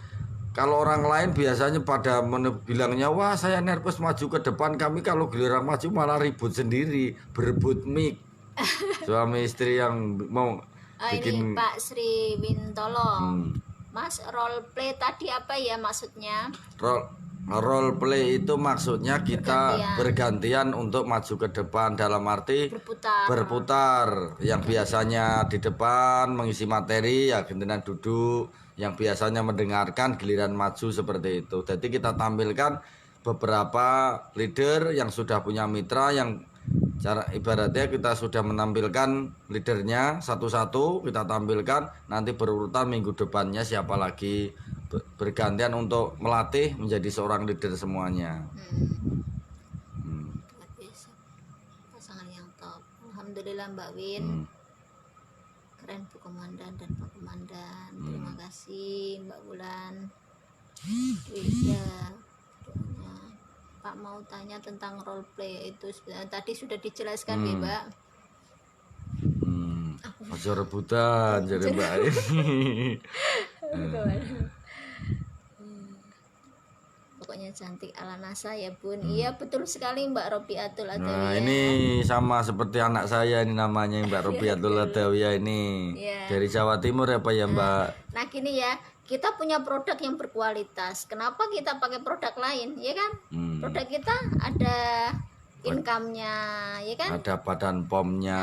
S2: Kalau orang lain biasanya pada bilangnya, wah saya nervous maju ke depan. Kami kalau giliran maju malah ribut sendiri, berebut mic. Suami istri yang mau
S1: Ini
S2: bikin
S1: Pak Sri Wintolo.
S2: Hmm.
S1: Mas, role play tadi apa ya maksudnya?
S2: role play itu maksudnya kita bergantian untuk maju ke depan, dalam arti berputar. Yang biasanya di depan mengisi materi ya gantian duduk, yang biasanya mendengarkan giliran maju, seperti itu. Jadi kita tampilkan beberapa leader yang sudah punya mitra, yang cara ibaratnya kita sudah menampilkan leadernya satu-satu, kita tampilkan, nanti berurutan minggu depannya siapa lagi, bergantian untuk melatih menjadi seorang leader semuanya.
S1: Luar biasa. Pasangan yang top. Alhamdulillah Mbak Win. Keren Bu Komandan dan Pak Komandan. Terima kasih Mbak Bulan. Iya. Doanya. Pak mau tanya tentang role play itu tadi sudah dijelaskan ya Mbak.
S2: Aja rebutan jadi Mbak.
S1: Pokoknya cantik ala NASA ya Bun. Iya betul sekali Mbak Robiatul Adawiyah.
S2: Nah ini sama seperti anak saya ini, namanya Mbak Robiatul Adawiyah ini. Dari Jawa Timur ya Pak ya Mbak.
S1: Nah gini ya, kita punya produk yang berkualitas. Kenapa kita pakai produk lain, ya kan? Produk kita ada income-nya, ya kan?
S2: Ada badan POM-nya,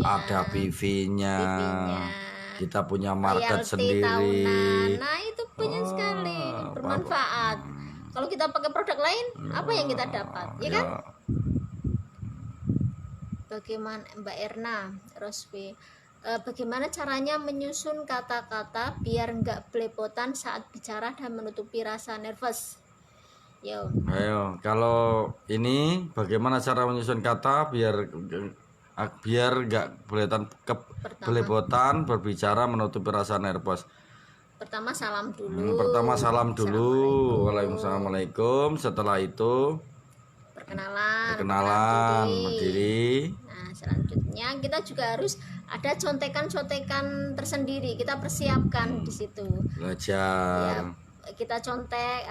S2: ada PV-nya. Kita punya market
S1: Royalty
S2: sendiri.
S1: tahunan. Nah itu banyak sekali, bermanfaat. Kalau kita pakai produk lain, apa yang kita dapat, ya kan? Bagaimana Mbak Erna Roswi, bagaimana caranya menyusun kata-kata biar nggak belepotan saat bicara dan menutupi rasa nervous?
S2: Ayo, kalau ini bagaimana cara menyusun kata biar nggak belepotan berbicara menutupi rasa nervous.
S1: Pertama salam dulu.
S2: Waalaikumsalam. Setelah itu perkenalan diri.
S1: Nah, selanjutnya kita juga harus ada contekan-contekan tersendiri. Kita persiapkan di situ.
S2: Belajar.
S1: Kita contek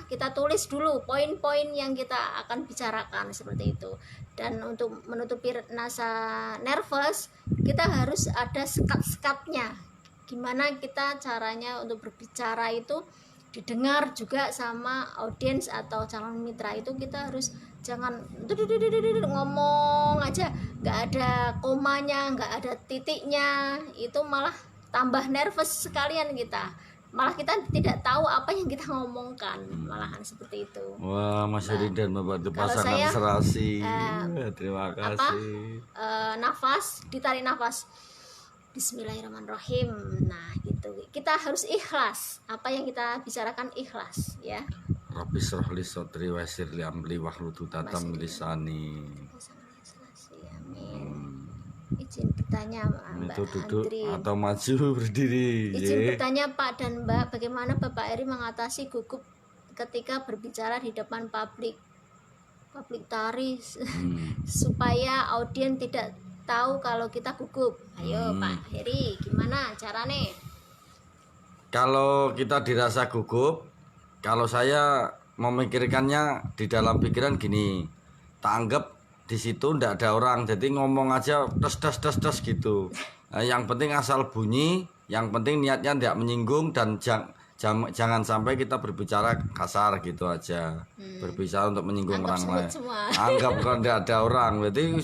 S1: kita tulis dulu poin-poin yang kita akan bicarakan seperti itu. Dan untuk menutupi rasa nervous, kita harus ada sekat-sekatnya. Gimana kita caranya untuk berbicara itu didengar juga sama audiens atau calon mitra. Itu kita harus jangan ngomong aja, nggak ada komanya, nggak ada titiknya, itu malah tambah nervous sekalian kita. Malah kita tidak tahu apa yang kita ngomongkan, malahan seperti itu.
S2: Wah, Mas Ridan membantu pasangan serasi. Terima kasih.
S1: Nafas, ditarik nafas. Bismillahirrahmanirrahim. Nah, gitu. Kita harus ikhlas. Apa yang kita bicarakan ikhlas, ya.
S2: Rabbi shrahli sadri wa yassir li amri wahlul 'uqdatam min lisani.
S1: Amin. Izin bertanya Mbak
S2: Itu duduk
S1: Andri
S2: atau maju berdiri.
S1: Izin bertanya Pak dan Mbak, bagaimana Bapak Eri mengatasi gugup ketika berbicara di depan publik taris supaya audiens tidak tahu kalau kita gugup? Ayo Pak Eri, gimana caranya?
S2: Kalau kita dirasa gugup, kalau saya memikirkannya di dalam pikiran gini, tak anggap di situ ndak ada orang, jadi ngomong aja des gitu. Nah, yang penting asal bunyi, yang penting niatnya tidak menyinggung dan jangan sampai kita berbicara kasar gitu aja. Berbicara untuk menyinggung
S1: Anggap
S2: orang lain.
S1: semua.
S2: Anggap kalau tidak ada orang, berarti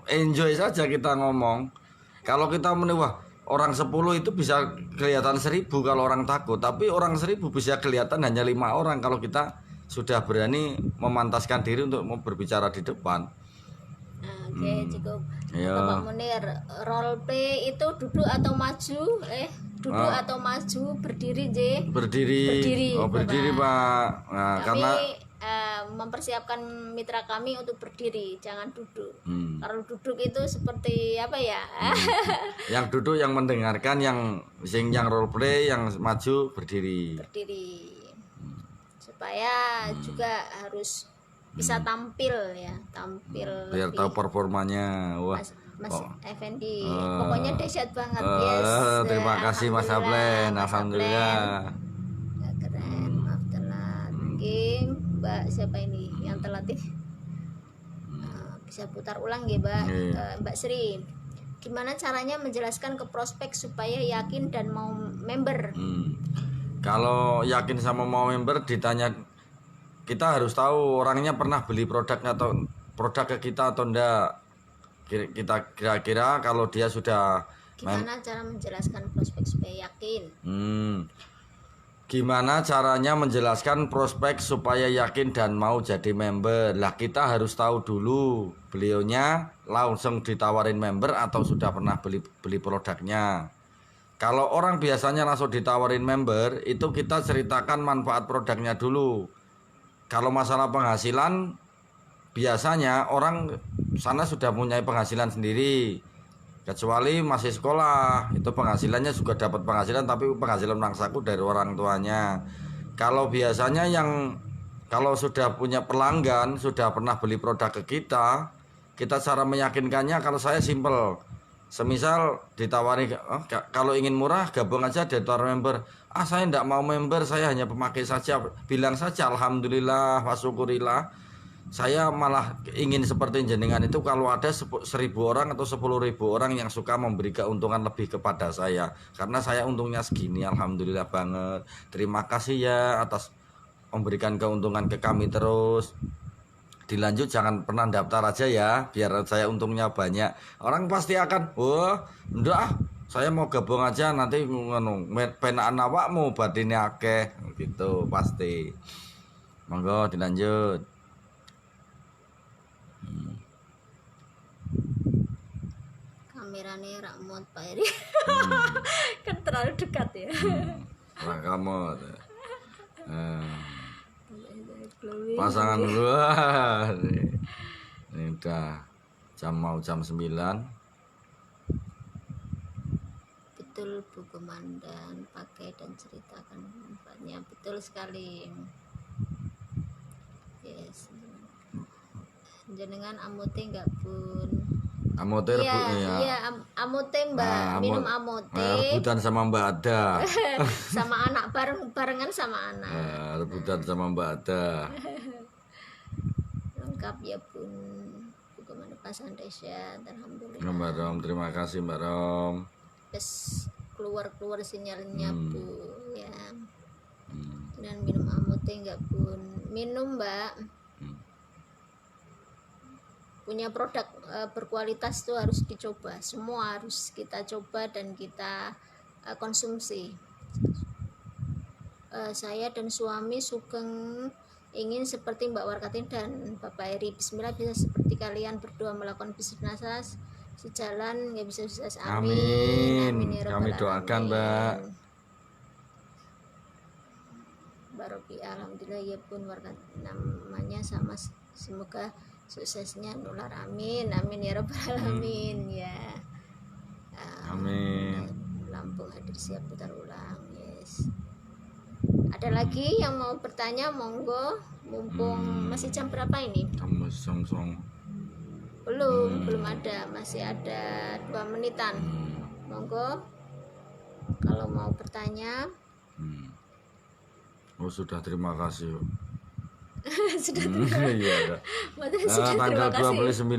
S2: enjoy saja kita ngomong. Kalau kita wah orang 10 itu bisa kelihatan 1000 kalau orang takut, tapi orang 1000 bisa kelihatan hanya 5 orang kalau kita sudah berani memantaskan diri untuk mau berbicara di depan.
S1: Oke, cukup.
S2: Ya.
S1: Bapak Munir, role play itu duduk atau maju? Duduk atau maju, berdiri, J?
S2: Berdiri. Oh, berdiri, Pak. Nah,
S1: Kami
S2: karena
S1: mempersiapkan mitra kami untuk berdiri, jangan duduk.
S2: Hmm.
S1: Kalau duduk itu seperti apa ya?
S2: Yang duduk yang mendengarkan, yang role play, yang maju berdiri.
S1: Berdiri. Supaya juga harus bisa tampil ya, tampil
S2: Biar
S1: lebih.
S2: tahu performanya. Wah.
S1: Mas
S2: Oh.
S1: Effendi, pokoknya dahsyat banget.
S2: Terima kasih Mas Ablen, alhamdulillah.
S1: Ya, keren, maaf telat. Oke, Mbak siapa ini yang telat ini? Bisa putar ulang ya, Mbak.
S2: Iya.
S1: Mbak Sri. Gimana caranya menjelaskan ke prospek supaya yakin dan mau member?
S2: Kalau yakin sama mau member, ditanya, kita harus tahu orangnya pernah beli produknya atau produk ke kita atau enggak. Kita kira-kira kalau dia sudah
S1: Gimana cara menjelaskan prospek supaya yakin?
S2: Gimana caranya menjelaskan prospek supaya yakin dan mau jadi member? Lah kita harus tahu dulu beliaunya langsung ditawarin member atau sudah pernah beli produknya. Kalau orang biasanya langsung ditawarin member, itu kita ceritakan manfaat produknya dulu. Kalau masalah penghasilan, biasanya orang sana sudah punya penghasilan sendiri. Kecuali masih sekolah, itu penghasilannya juga dapat penghasilan, tapi penghasilan uang saku dari orang tuanya. Kalau biasanya kalau sudah punya pelanggan, sudah pernah beli produk ke kita cara meyakinkannya kalau saya simple. Semisal ditawari, kalau ingin murah gabung aja ditawar member. Saya tidak mau member, saya hanya pemakai saja. Bilang saja alhamdulillah wa syukurillah. Saya malah ingin seperti jenengan itu kalau ada 1.000 orang atau 10.000 orang yang suka memberi keuntungan lebih kepada saya. Karena saya untungnya segini, alhamdulillah banget. Terima kasih ya atas memberikan keuntungan ke kami terus. Dilanjut, jangan pernah daftar aja ya, biar saya untungnya banyak. Orang pasti akan, wah, enggak, saya mau gabung aja nanti penaan awakmu batine akeh gitu pasti. Monggo dilanjut.
S1: Kameranya Rakmot Pak Eri. Kan terlalu dekat ya.
S2: Rakamot. Pasangan gua. Ini udah mau jam 9.
S1: Betul Bu Komandan, pakai dan ceritakan manfaatnya. Betul sekali. Yes. Jenengan amote enggak Bun?
S2: Amote
S1: Iya, amote Mbak, minum amote.
S2: Rebutan sama Mbak Ada.
S1: Sama anak barengan sama anak.
S2: Rebutan sama Mbak Ada.
S1: Lengkap ya Bun. Bagaimana pasan dahsyat, alhamdulillah.
S2: Mbak Rom, terima kasih Mbak Rom.
S1: Terus keluar sinyalnya Bu ya. Dan minum amote enggak Bun? Minum Mbak. Punya produk berkualitas itu harus dicoba, semua harus kita coba dan kita konsumsi. Saya dan suami sugeng ingin seperti Mbak Warkatin dan Bapak Eri. Bismillah bisa seperti kalian berdua melakukan bisnis nasa sejalan, nggak bisa sukses, amin.
S2: Amin.
S1: Ya
S2: Kami doakan Mbak.
S1: Mbak Robi, alhamdulillah ya Pun Warkat namanya sama, semoga suksesnya nular, amin ya rabbal alamin ya.
S2: Amin.
S1: Lampung hadir siap putar ulang. Yes. Ada lagi yang mau bertanya, monggo, mumpung masih jam berapa ini? Belum ada, masih ada 2 menitan. Monggo kalau mau bertanya.
S2: Oh sudah, terima kasih.
S1: Sudah
S2: Iya. Tanggal 29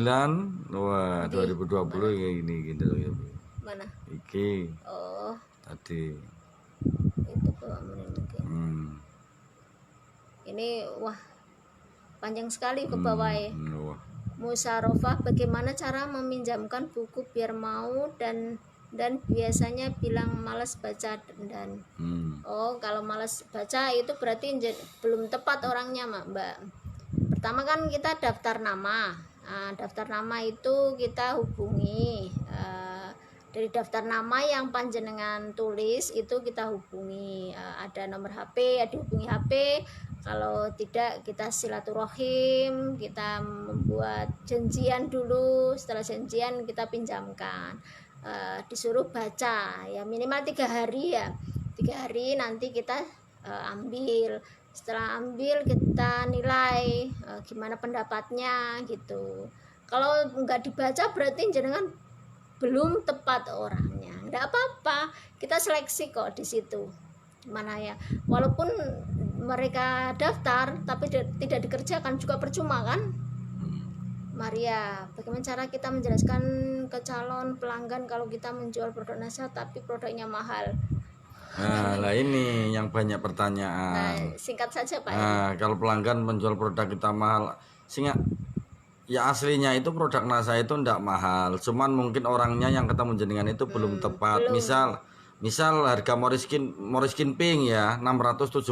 S2: wah 2020 kayak gini gitu ya.
S1: Mana?
S2: Iki.
S1: Oh,
S2: Tadi.
S1: itu Pak mungkin. Ini wah panjang sekali ke bawah ya.
S2: Wah.
S1: Musyawarah, bagaimana cara meminjamkan buku biar mau dan biasanya bilang malas baca dan oh, kalau malas baca itu berarti belum tepat orangnya Mbak. Pertama kan kita daftar nama. Daftar nama itu kita hubungi dari daftar nama yang panjenengan tulis itu kita hubungi, ada nomor HP ya dihubungi HP, kalau tidak kita silaturahim, kita membuat janjian dulu, setelah janjian kita pinjamkan, disuruh baca ya minimal 3 hari ya, 3 hari nanti kita ambil, setelah ambil kita nilai gimana pendapatnya gitu. Kalau nggak dibaca berarti jenengan belum tepat orangnya, nggak apa-apa, kita seleksi kok di situ mana ya, walaupun mereka daftar tapi tidak dikerjakan juga percuma kan. Maria, bagaimana cara kita menjelaskan ke calon pelanggan kalau kita menjual produk nasihat tapi produknya mahal?
S2: Nah ini yang banyak
S1: Nah,
S2: pertanyaan.
S1: singkat saja Pak.
S2: Nah, kalau pelanggan menjual produk kita mahal, sehingga ya aslinya itu produk NASA itu ndak mahal, cuman mungkin orangnya yang ketemu jenengan itu belum tepat.
S1: belum.
S2: Misal harga Moriskin Pink ya 675,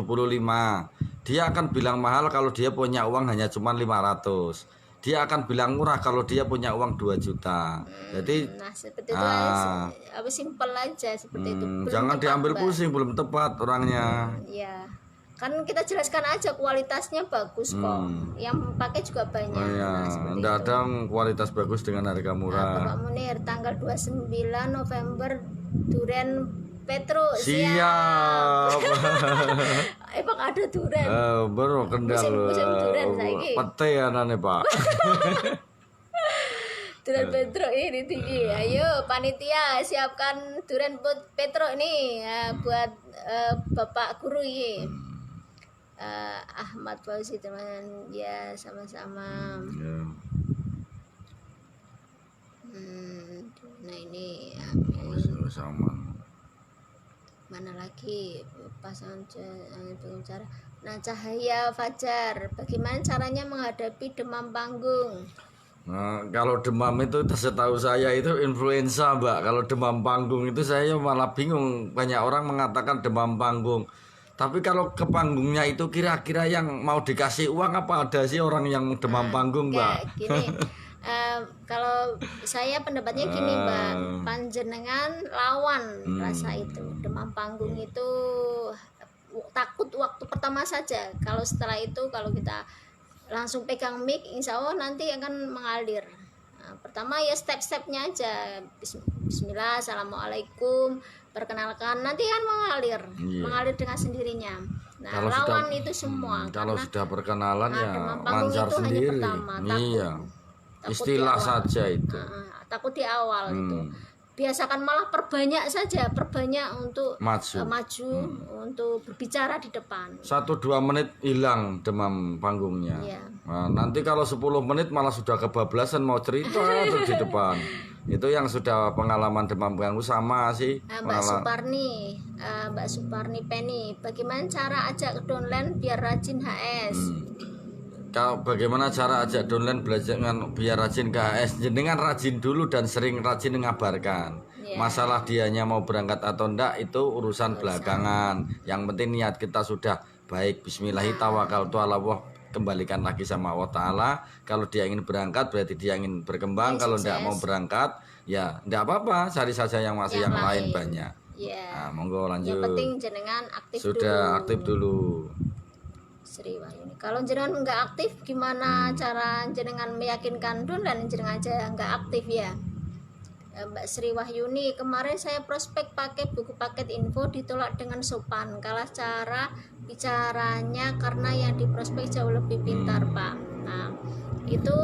S2: dia akan bilang mahal kalau dia punya uang hanya cuman 500, dia akan bilang murah kalau dia punya uang 2 juta. Jadi
S1: Nah seperti itu aja, apa simpel aja seperti itu. Belum
S2: jangan
S1: tepat,
S2: diambil
S1: Mbak.
S2: pusing, belum tepat orangnya.
S1: Ya kan kita jelaskan aja kualitasnya bagus kok, yang pakai juga banyak.
S2: Oh ya,
S1: Nah, seperti
S2: ndak
S1: itu.
S2: ada kualitas bagus dengan harga
S1: Nah,
S2: murah.
S1: Bapak Munir tanggal 29 November Duren Petro
S2: Siap.
S1: Emang ada duren.
S2: Baru kendal.
S1: Musim duren saiki.
S2: Pete anane, Pak.
S1: Duren Petro ini tinggi. Ayo panitia siapkan Duren Petro ini ya, buat Bapak Guru ini. Ahmad Fauzi teman ya sama-sama.
S2: Ya.
S1: Nah ini ya,
S2: Sama.
S1: mana lagi pasangan cara. Nah Cahaya Fajar, bagaimana caranya menghadapi demam panggung?
S2: Nah, kalau demam itu setahu saya itu influenza, Mbak. Kalau demam panggung itu saya malah bingung. Banyak orang mengatakan demam panggung. Tapi kalau ke panggungnya itu kira-kira yang mau dikasih uang apa ada sih orang yang demam panggung, Mbak?
S1: Kayak gini, kalau saya pendapatnya gini Mbak, panjenengan lawan rasa itu, demam panggung itu takut waktu pertama saja. Kalau setelah itu kalau kita langsung pegang mic, insya Allah nanti akan mengalir. Nah, pertama ya step-stepnya aja, Bismillah, Assalamualaikum, perkenalkan, nanti kan mengalir dengan sendirinya. Nah
S2: Kalau
S1: lawan
S2: sudah-
S1: itu semua,
S2: Kalau
S1: karena
S2: sudah perkenalan ya
S1: demam panggung
S2: lancar
S1: itu hanya
S2: sendiri.
S1: pertama, takut.
S2: Iya.
S1: Takut
S2: Istilah
S1: di awal.
S2: saja itu.
S1: Takut di awal itu. Biasakan malah perbanyak saja, perbanyak untuk
S2: Maju.
S1: maju untuk berbicara di depan.
S2: 1-2 menit hilang demam panggungnya.
S1: Iya.
S2: Nah, nanti kalau 10 menit malah sudah kebablasan mau cerita terus di depan. Itu yang sudah pengalaman demam panggung sama sih.
S1: Mbak Suparni Penny, bagaimana cara ajak downline biar rajin HS?
S2: Kalau bagaimana cara ajak downline belajar biar rajin ke HS, jenengan rajin dulu dan sering rajin mengabarkan.
S1: Iya.
S2: Masalah dianya mau berangkat atau enggak itu urusan belakangan. Yang penting niat kita sudah baik. Bismillahirrahmanirrahim. Kembalikan lagi sama Allah Ta'ala. Kalau dia ingin berangkat berarti dia ingin berkembang. Kalau enggak mau berangkat ya enggak apa-apa, cari saja yang masih yang lain banyak.
S1: Ya.
S2: Nah, monggo lanjut.
S1: Yang penting jenengan aktif
S2: Sudah
S1: dulu.
S2: aktif dulu.
S1: Sri Wahyuni. Kalau jenengan nggak aktif, gimana cara jenengan meyakinkan downline jenengan aja nggak aktif ya? Mbak Sri Wahyuni, kemarin saya prospek pakai buku paket info ditolak dengan sopan. Kalah cara bicaranya karena yang di prospek jauh lebih pintar Pak. Nah itu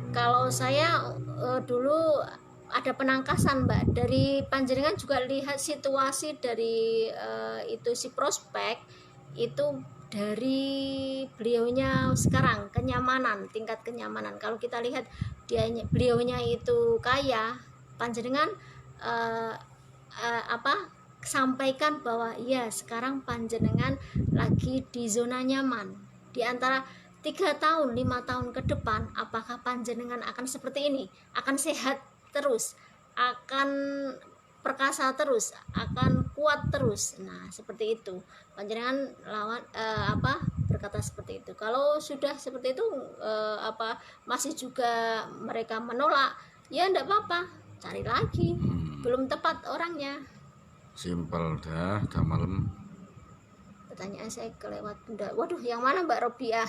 S1: kalau saya dulu ada penangkasan Mbak, dari panjenengan juga lihat situasi dari itu si prospek itu dari beliaunya sekarang, kenyamanan, tingkat kenyamanan. Kalau kita lihat beliaunya itu kaya, panjenengan sampaikan bahwa ya sekarang panjenengan lagi di zona nyaman. Di antara 3 tahun, 5 tahun ke depan, apakah panjenengan akan seperti ini? Akan sehat terus, akan perkasa terus, akan kuat terus. Nah seperti itu panjenengan berkata seperti itu. Kalau sudah seperti itu masih juga mereka menolak, ya enggak apa-apa, cari lagi. belum tepat orangnya.
S2: Simpel dah malam.
S1: Pertanyaan saya kelewat bunda. Waduh, yang mana Mbak Robiah?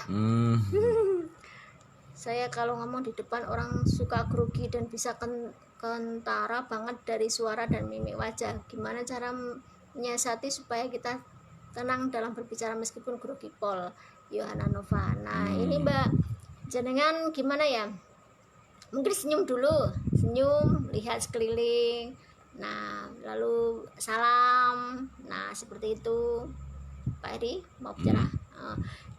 S1: Saya kalau ngomong di depan orang suka grogi dan bisa kentara banget dari suara dan mimik wajah. Gimana cara menyiasati supaya kita tenang dalam berbicara meskipun grogi pol? Yohana Nova. Nah ini Mbak, jenengan gimana ya? Mungkin senyum dulu, senyum, lihat sekeliling. Nah lalu salam. Nah seperti itu. Pak Eri mau bicara.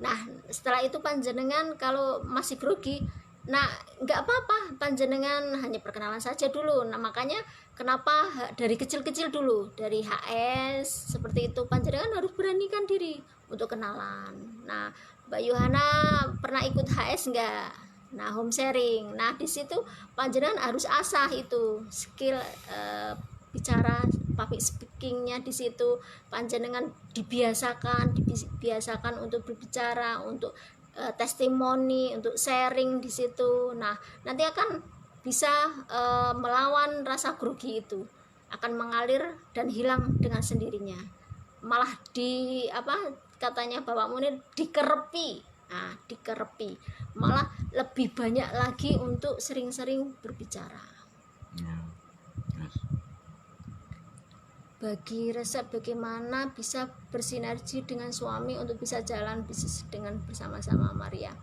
S1: Nah setelah itu panjenengan kalau masih grogi, nah nggak apa-apa, panjenengan hanya perkenalan saja dulu. Nah makanya kenapa dari kecil-kecil dulu, dari HS seperti itu, panjenengan harus beranikan diri untuk kenalan. Nah Mbak Yohana pernah ikut HS nggak? Nah home sharing. Nah di situ panjenengan harus asah itu skill bicara public speakingnya. Di situ panjenengan dibiasakan untuk berbicara, untuk testimoni, untuk sharing di situ. Nah nanti akan bisa melawan rasa grogi itu, akan mengalir dan hilang dengan sendirinya. Malah katanya Bapak Munir dikerepi. Nah dikerepi malah lebih banyak lagi untuk sering-sering berbicara. Bagi resep bagaimana bisa bersinergi dengan suami untuk bisa jalan bisnis dengan bersama-sama Maria.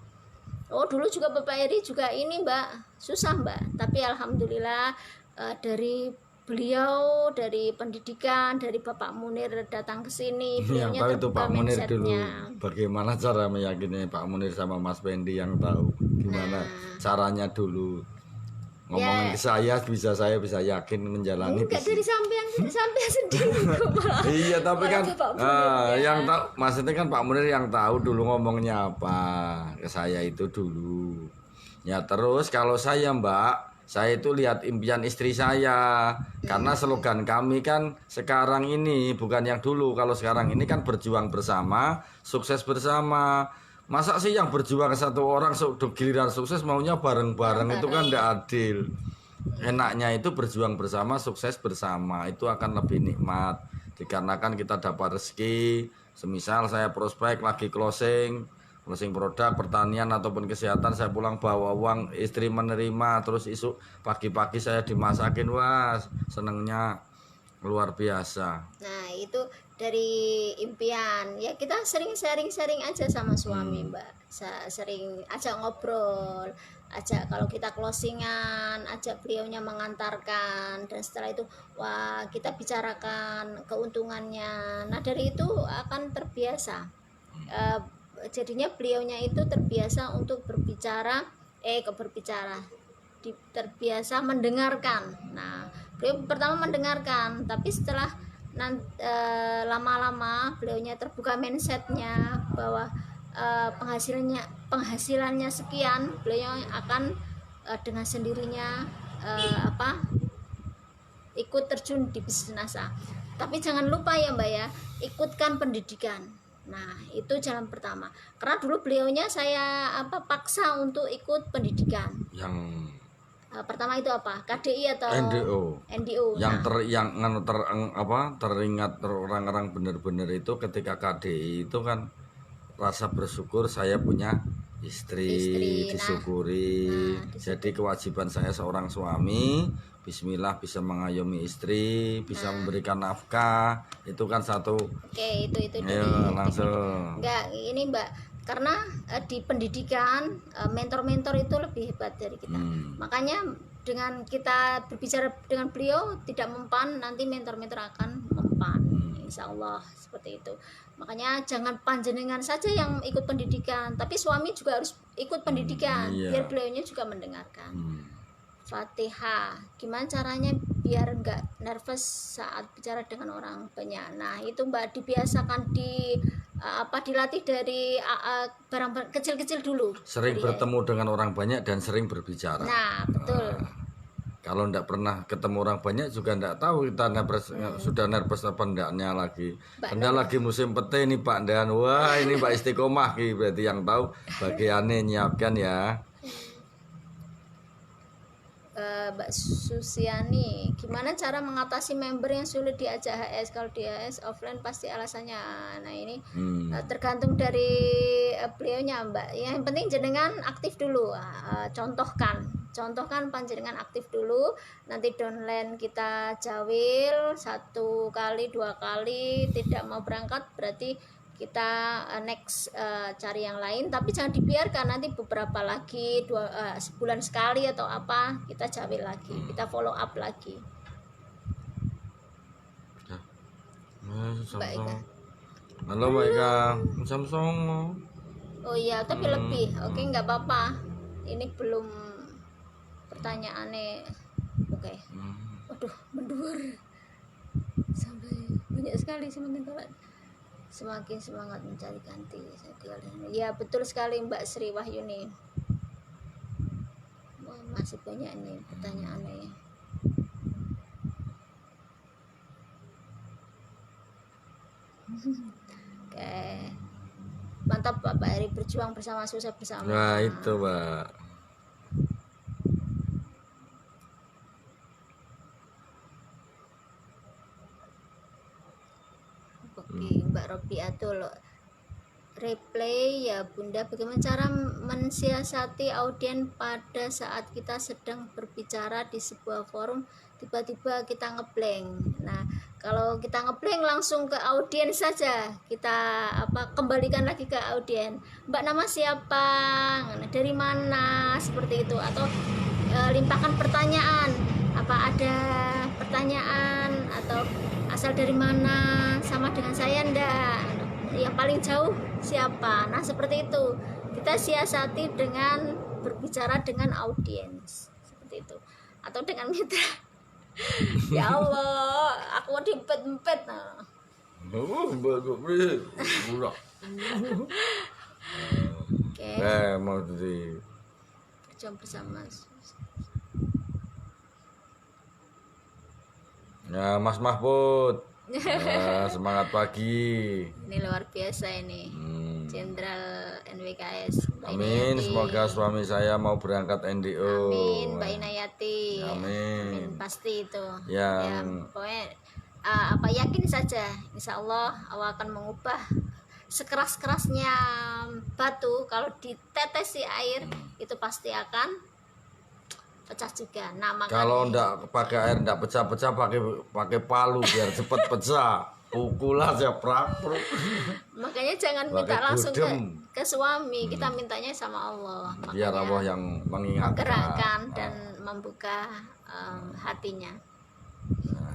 S1: Oh dulu juga Bapak Eri juga ini Mbak, susah Mbak, tapi alhamdulillah dari beliau, dari pendidikan, dari Bapak Munir datang ke sini,
S2: Yang
S1: beliaunya
S2: tahu itu
S1: terbuka
S2: Pak Munir dulu.
S1: mindsetnya.
S2: Bagaimana cara meyakini Pak Munir sama Mas Pendi yang tahu gimana caranya dulu. Ngomongin ke saya bisa yakin menjalani
S1: Enggak
S2: bisnis.
S1: dari sampean sendiri kok malah.
S2: Iya tapi kan
S1: Malah Bapak Munir, ya.
S2: yang tahu maksudnya kan Pak Munir yang tahu dulu ngomongnya apa ke saya itu dulu. Ya terus kalau saya Mbak, saya itu lihat impian istri saya. Karena slogan kami kan sekarang ini bukan yang dulu. Kalau sekarang ini kan berjuang bersama, sukses bersama. Masa sih yang berjuang satu orang giliran sukses maunya bareng-bareng, itu kan tidak adil. Enaknya itu berjuang bersama, sukses bersama, itu akan lebih nikmat. Dikarenakan kita dapat rezeki. Semisal saya prospek lagi closing produk pertanian ataupun kesehatan, saya pulang bawa uang, istri menerima, terus isu pagi-pagi saya dimasakin, wah senengnya luar biasa.
S1: Nah itu dari impian ya, kita sering sharing aja sama suami Mbak, sering ajak ngobrol, ajak kalau kita closingan, ajak beliaunya mengantarkan, dan setelah itu wah kita bicarakan keuntungannya. Nah dari itu akan terbiasa, jadinya beliaunya itu terbiasa untuk terbiasa mendengarkan. Nah beliau pertama mendengarkan, tapi setelah lama-lama beliaunya terbuka mindsetnya bahwa penghasilannya sekian, beliau akan dengan sendirinya ikut terjun di bisnis NASA. Tapi jangan lupa ya Mbak ya, ikutkan pendidikan. Nah itu jalan pertama, karena dulu beliaunya saya paksa untuk ikut pendidikan.
S2: Yang
S1: pertama itu apa? KDI atau NDO.
S2: Teringat orang-orang benar-benar itu ketika KDI itu kan rasa bersyukur saya punya istri disyukuri. Jadi kewajiban saya seorang suami, bismillah bisa mengayomi istri, bisa memberikan nafkah, itu kan satu.
S1: Oke, itu
S2: langsung.
S1: Enggak, ini Mbak, karena di pendidikan mentor-mentor itu lebih hebat dari kita. Makanya dengan kita berbicara dengan beliau tidak mempan, nanti mentor-mentor akan mempan, insya Allah seperti itu. Makanya jangan panjenengan saja yang ikut pendidikan, tapi suami juga harus ikut pendidikan, biar beliaunya juga mendengarkan. Fatihah, gimana caranya biar nggak nervous saat bicara dengan orang banyak? Nah itu Mbak, dibiasakan dilatih dari barang kecil-kecil dulu.
S2: Sering bertemu dengan orang banyak dan sering berbicara.
S1: Nah betul.
S2: Kalau ndak pernah ketemu orang banyak juga ndak tahu kita sudah nervous apa ndaknya lagi. Karena lagi musim pete ini Pak Dan. Wah ini Mbak Istiqomah berarti yang tahu bagiannya nyiapkan ya.
S1: Mbak Susiani, gimana cara mengatasi member yang sulit diajak HS? Kalau di HS offline pasti alasannya. Nah ini tergantung dari beliaunya Mbak. Yang penting jenengan aktif dulu. Contohkan panjenengan aktif dulu. Nanti downline kita jawil 1 kali 2 kali tidak mau berangkat, berarti kita next cari yang lain, tapi jangan dibiarkan nanti beberapa lagi sebulan sekali atau apa kita jawil lagi, kita follow up lagi. Mbak Eka.
S2: Halo Mbak Eka, Samsung.
S1: Oh iya, tapi lebih. Oke, nggak apa-apa. Ini belum pertanyaannya. Oke. Waduh, mendur. Sampai banyak sekali sementara. Semakin semangat mencari ganti. Ya betul sekali Mbak Sri Wahyuni. Wah, masih banyak nih pertanyaannya. Oke, mantap Bapak Eri, berjuang bersama susah bersama.
S2: Nah itu Mbak.
S1: Oke, Mbak Robiatul, replay ya Bunda, bagaimana cara mensiasati audien pada saat kita sedang berbicara di sebuah forum tiba-tiba kita ngeblank. Nah kalau kita ngeblank langsung ke audien saja, kita kembalikan lagi ke audien, Mbak nama siapa, dari mana, seperti itu. Atau limpahkan pertanyaan, apa ada pertanyaan atau asal dari mana, sama dengan saya ndak, yang paling jauh siapa. Nah seperti itu kita siasati dengan berbicara dengan audiens, seperti itu. Atau dengan mitra. Ya Allah, aku diempet-empet. Oke,
S2: mau di
S1: berjuang bersama.
S2: Ya Mas Mahfud. Semangat pagi.
S1: Ini luar biasa ini. Jenderal NWKS.
S2: Amin. Semoga suami saya mau berangkat NDO.
S1: Amin. Mbak Inayati.
S2: Amin.
S1: Pasti itu.
S2: Ya.
S1: Pokoknya yakin saja. Insya Allah Allah akan mengubah. Sekeras-kerasnya batu, kalau ditetesi air itu pasti akan pecah juga. Nah makanya
S2: kalau ndak pakai air ndak pecah-pecah, pakai palu biar cepet pecah. Pukul aja prak.
S1: Makanya jangan minta langsung ke suami, kita mintanya sama Allah.
S2: Biar Allah yang mengingatkan,
S1: menggerakkan dan membuka hatinya.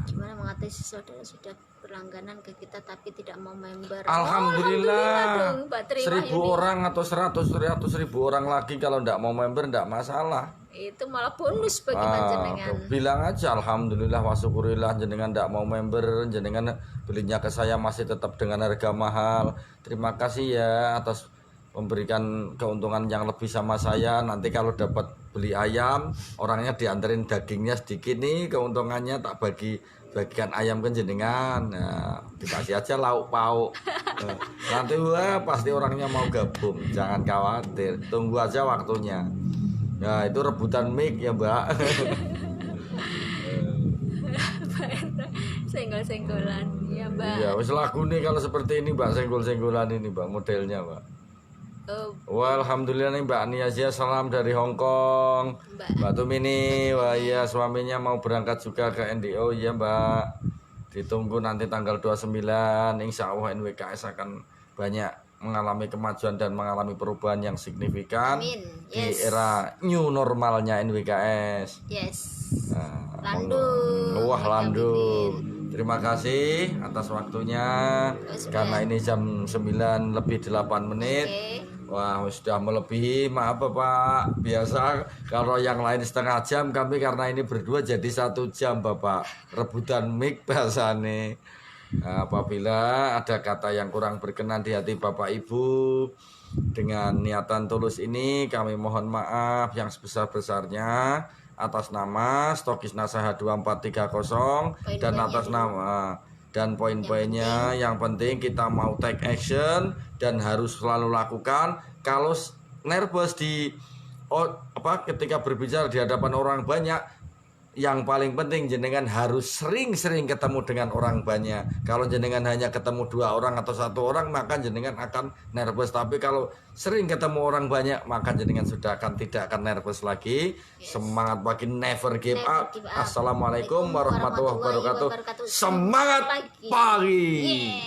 S1: Gimana mengatasi saudara sudah berlangganan ke kita tapi tidak mau member?
S2: Alhamdulillah,
S1: dong, Mbak Tri
S2: 1000
S1: Wahyuni.
S2: orang atau 100.000 orang lagi kalau ndak mau member ndak masalah.
S1: Itu malah bonus bagi panjenengan.
S2: Bilang aja alhamdulillah wa syukurillah, jenengan ndak mau member, jenengan belinya ke saya masih tetap dengan harga mahal. Terima kasih ya atas memberikan keuntungan yang lebih sama saya. Nanti kalau dapat beli ayam, orangnya dianterin dagingnya sedikit nih, keuntungannya tak bagikan ayam ke jenengan. Nah, dikasih aja lauk pauk. Nanti wah pasti orangnya mau gabung, jangan khawatir, tunggu aja waktunya. Ya itu rebutan mic ya Mbak.
S1: Senggol-senggolan ya Mbak.
S2: Iya wis lagu nih kalau seperti ini Mbak, senggol-senggolan ini Mbak modelnya Mbak. Wah alhamdulillah nih Mbak Niazia, salam dari Hong Kong. Mbak Tumini, wah iya suaminya mau berangkat juga ke NDO ya Mbak. Ditunggu nanti tanggal 29, insya Allah NWKS akan banyak mengalami kemajuan dan mengalami perubahan yang signifikan.
S1: Amin.
S2: Di era new normalnya NWKS.
S1: Yes.
S2: Nah,
S1: Landung.
S2: wah Landung. Terima kasih atas waktunya. Karena ini jam 9 lebih 8 menit. Wah sudah melebihi, maaf Bapak. Biasa kalau yang lain setengah jam, kami karena ini berdua jadi 1 jam Bapak. Rebutan mic bahasane. Nah, apabila ada kata yang kurang berkenan di hati Bapak Ibu, dengan niatan tulus ini kami mohon maaf yang sebesar-besarnya atas nama Stokis Nasaha 2430 dan atas nama dan poin-poinnya. Yang penting kita mau take action dan harus selalu lakukan. Kalau nervous di ketika berbicara di hadapan orang banyak, yang paling penting jenengan harus sering-sering ketemu dengan orang banyak. Kalau jenengan hanya ketemu 2 orang atau 1 orang, maka jenengan akan nervous. Tapi kalau sering ketemu orang banyak, maka jenengan tidak akan nervous lagi. Semangat pagi, never give up. Assalamualaikum warahmatullahi wabarakatuh. Semangat pagi.